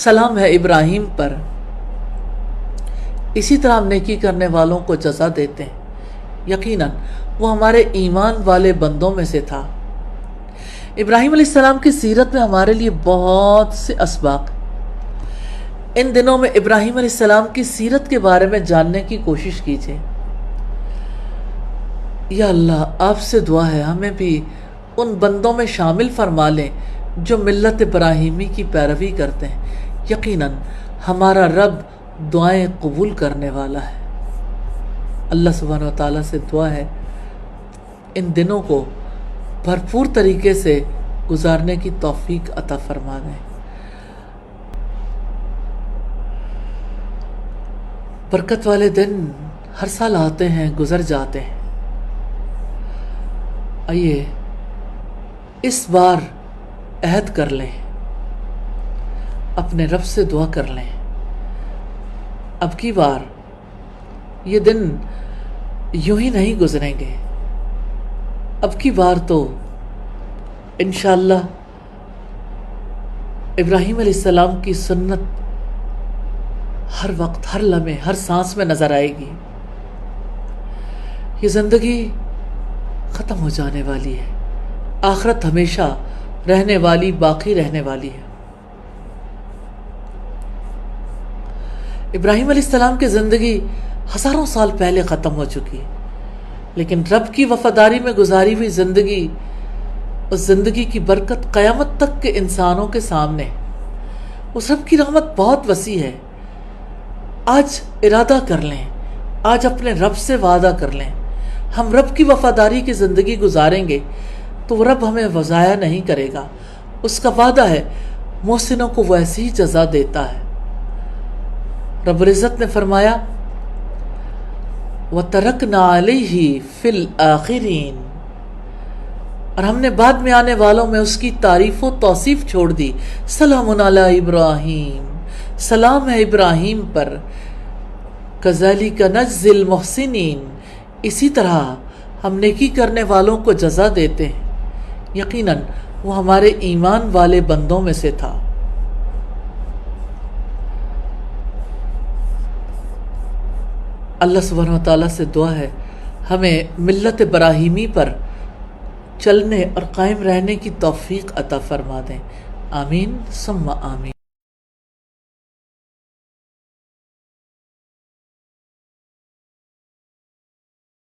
سلام ہے ابراہیم پر، اسی طرح ہم نیکی کرنے والوں کو جزا دیتے ہیں۔ یقیناً وہ ہمارے ایمان والے بندوں میں سے تھا۔ ابراہیم علیہ السلام کی سیرت میں ہمارے لیے بہت سے اسباق۔ ان دنوں میں ابراہیم علیہ السلام کی سیرت کے بارے میں جاننے کی کوشش کیجیے۔ یا اللہ آپ سے دعا ہے ہمیں بھی ان بندوں میں شامل فرما لیں جو ملت ابراہیمی کی پیروی کرتے ہیں۔ یقیناً ہمارا رب دعائیں قبول کرنے والا ہے۔ اللہ سبحانہ و تعالیٰ سے دعا ہے ان دنوں کو بھرپور طریقے سے گزارنے کی توفیق عطا فرما دیں۔ برکت والے دن ہر سال آتے ہیں گزر جاتے ہیں۔ آئیے اس بار عہد کر لیں، اپنے رب سے دعا کر لیں اب کی بار یہ دن یوں ہی نہیں گزریں گے، اب کی بار تو انشاءاللہ ابراہیم علیہ السلام کی سنت ہر وقت ہر لمحے ہر سانس میں نظر آئے گی۔ یہ زندگی ختم ہو جانے والی ہے، آخرت ہمیشہ رہنے والی باقی رہنے والی ہے۔ ابراہیم علیہ السلام کی زندگی ہزاروں سال پہلے ختم ہو چکی، لیکن رب کی وفاداری میں گزاری ہوئی زندگی، اس زندگی کی برکت قیامت تک کے انسانوں کے سامنے۔ اس رب کی رحمت بہت وسیع ہے۔ آج ارادہ کر لیں، آج اپنے رب سے وعدہ کر لیں ہم رب کی وفاداری کی زندگی گزاریں گے تو رب ہمیں ضائع نہیں کرے گا۔ اس کا وعدہ ہے محسنوں کو وہ ایسی ہی جزا دیتا ہے۔ رب العزت نے فرمایا وَتَرَكْنَا عَلَيْهِ فِي الْآخِرِينَ، اور ہم نے بعد میں آنے والوں میں اس کی تعریف و توصیف چھوڑ دی. سلام علی ابراہیم، سلام ہے ابراہیم پر. کذالک نجزی المحسنین، اسی طرح ہم نیکی کرنے والوں کو جزا دیتے ہیں. یقیناً وہ ہمارے ایمان والے بندوں میں سے تھا. اللہ سبحانہ و تعالیٰ سے دعا ہے ہمیں ملت ابراہیمی پر چلنے اور قائم رہنے کی توفیق عطا فرما دیں. آمین ثم آمین.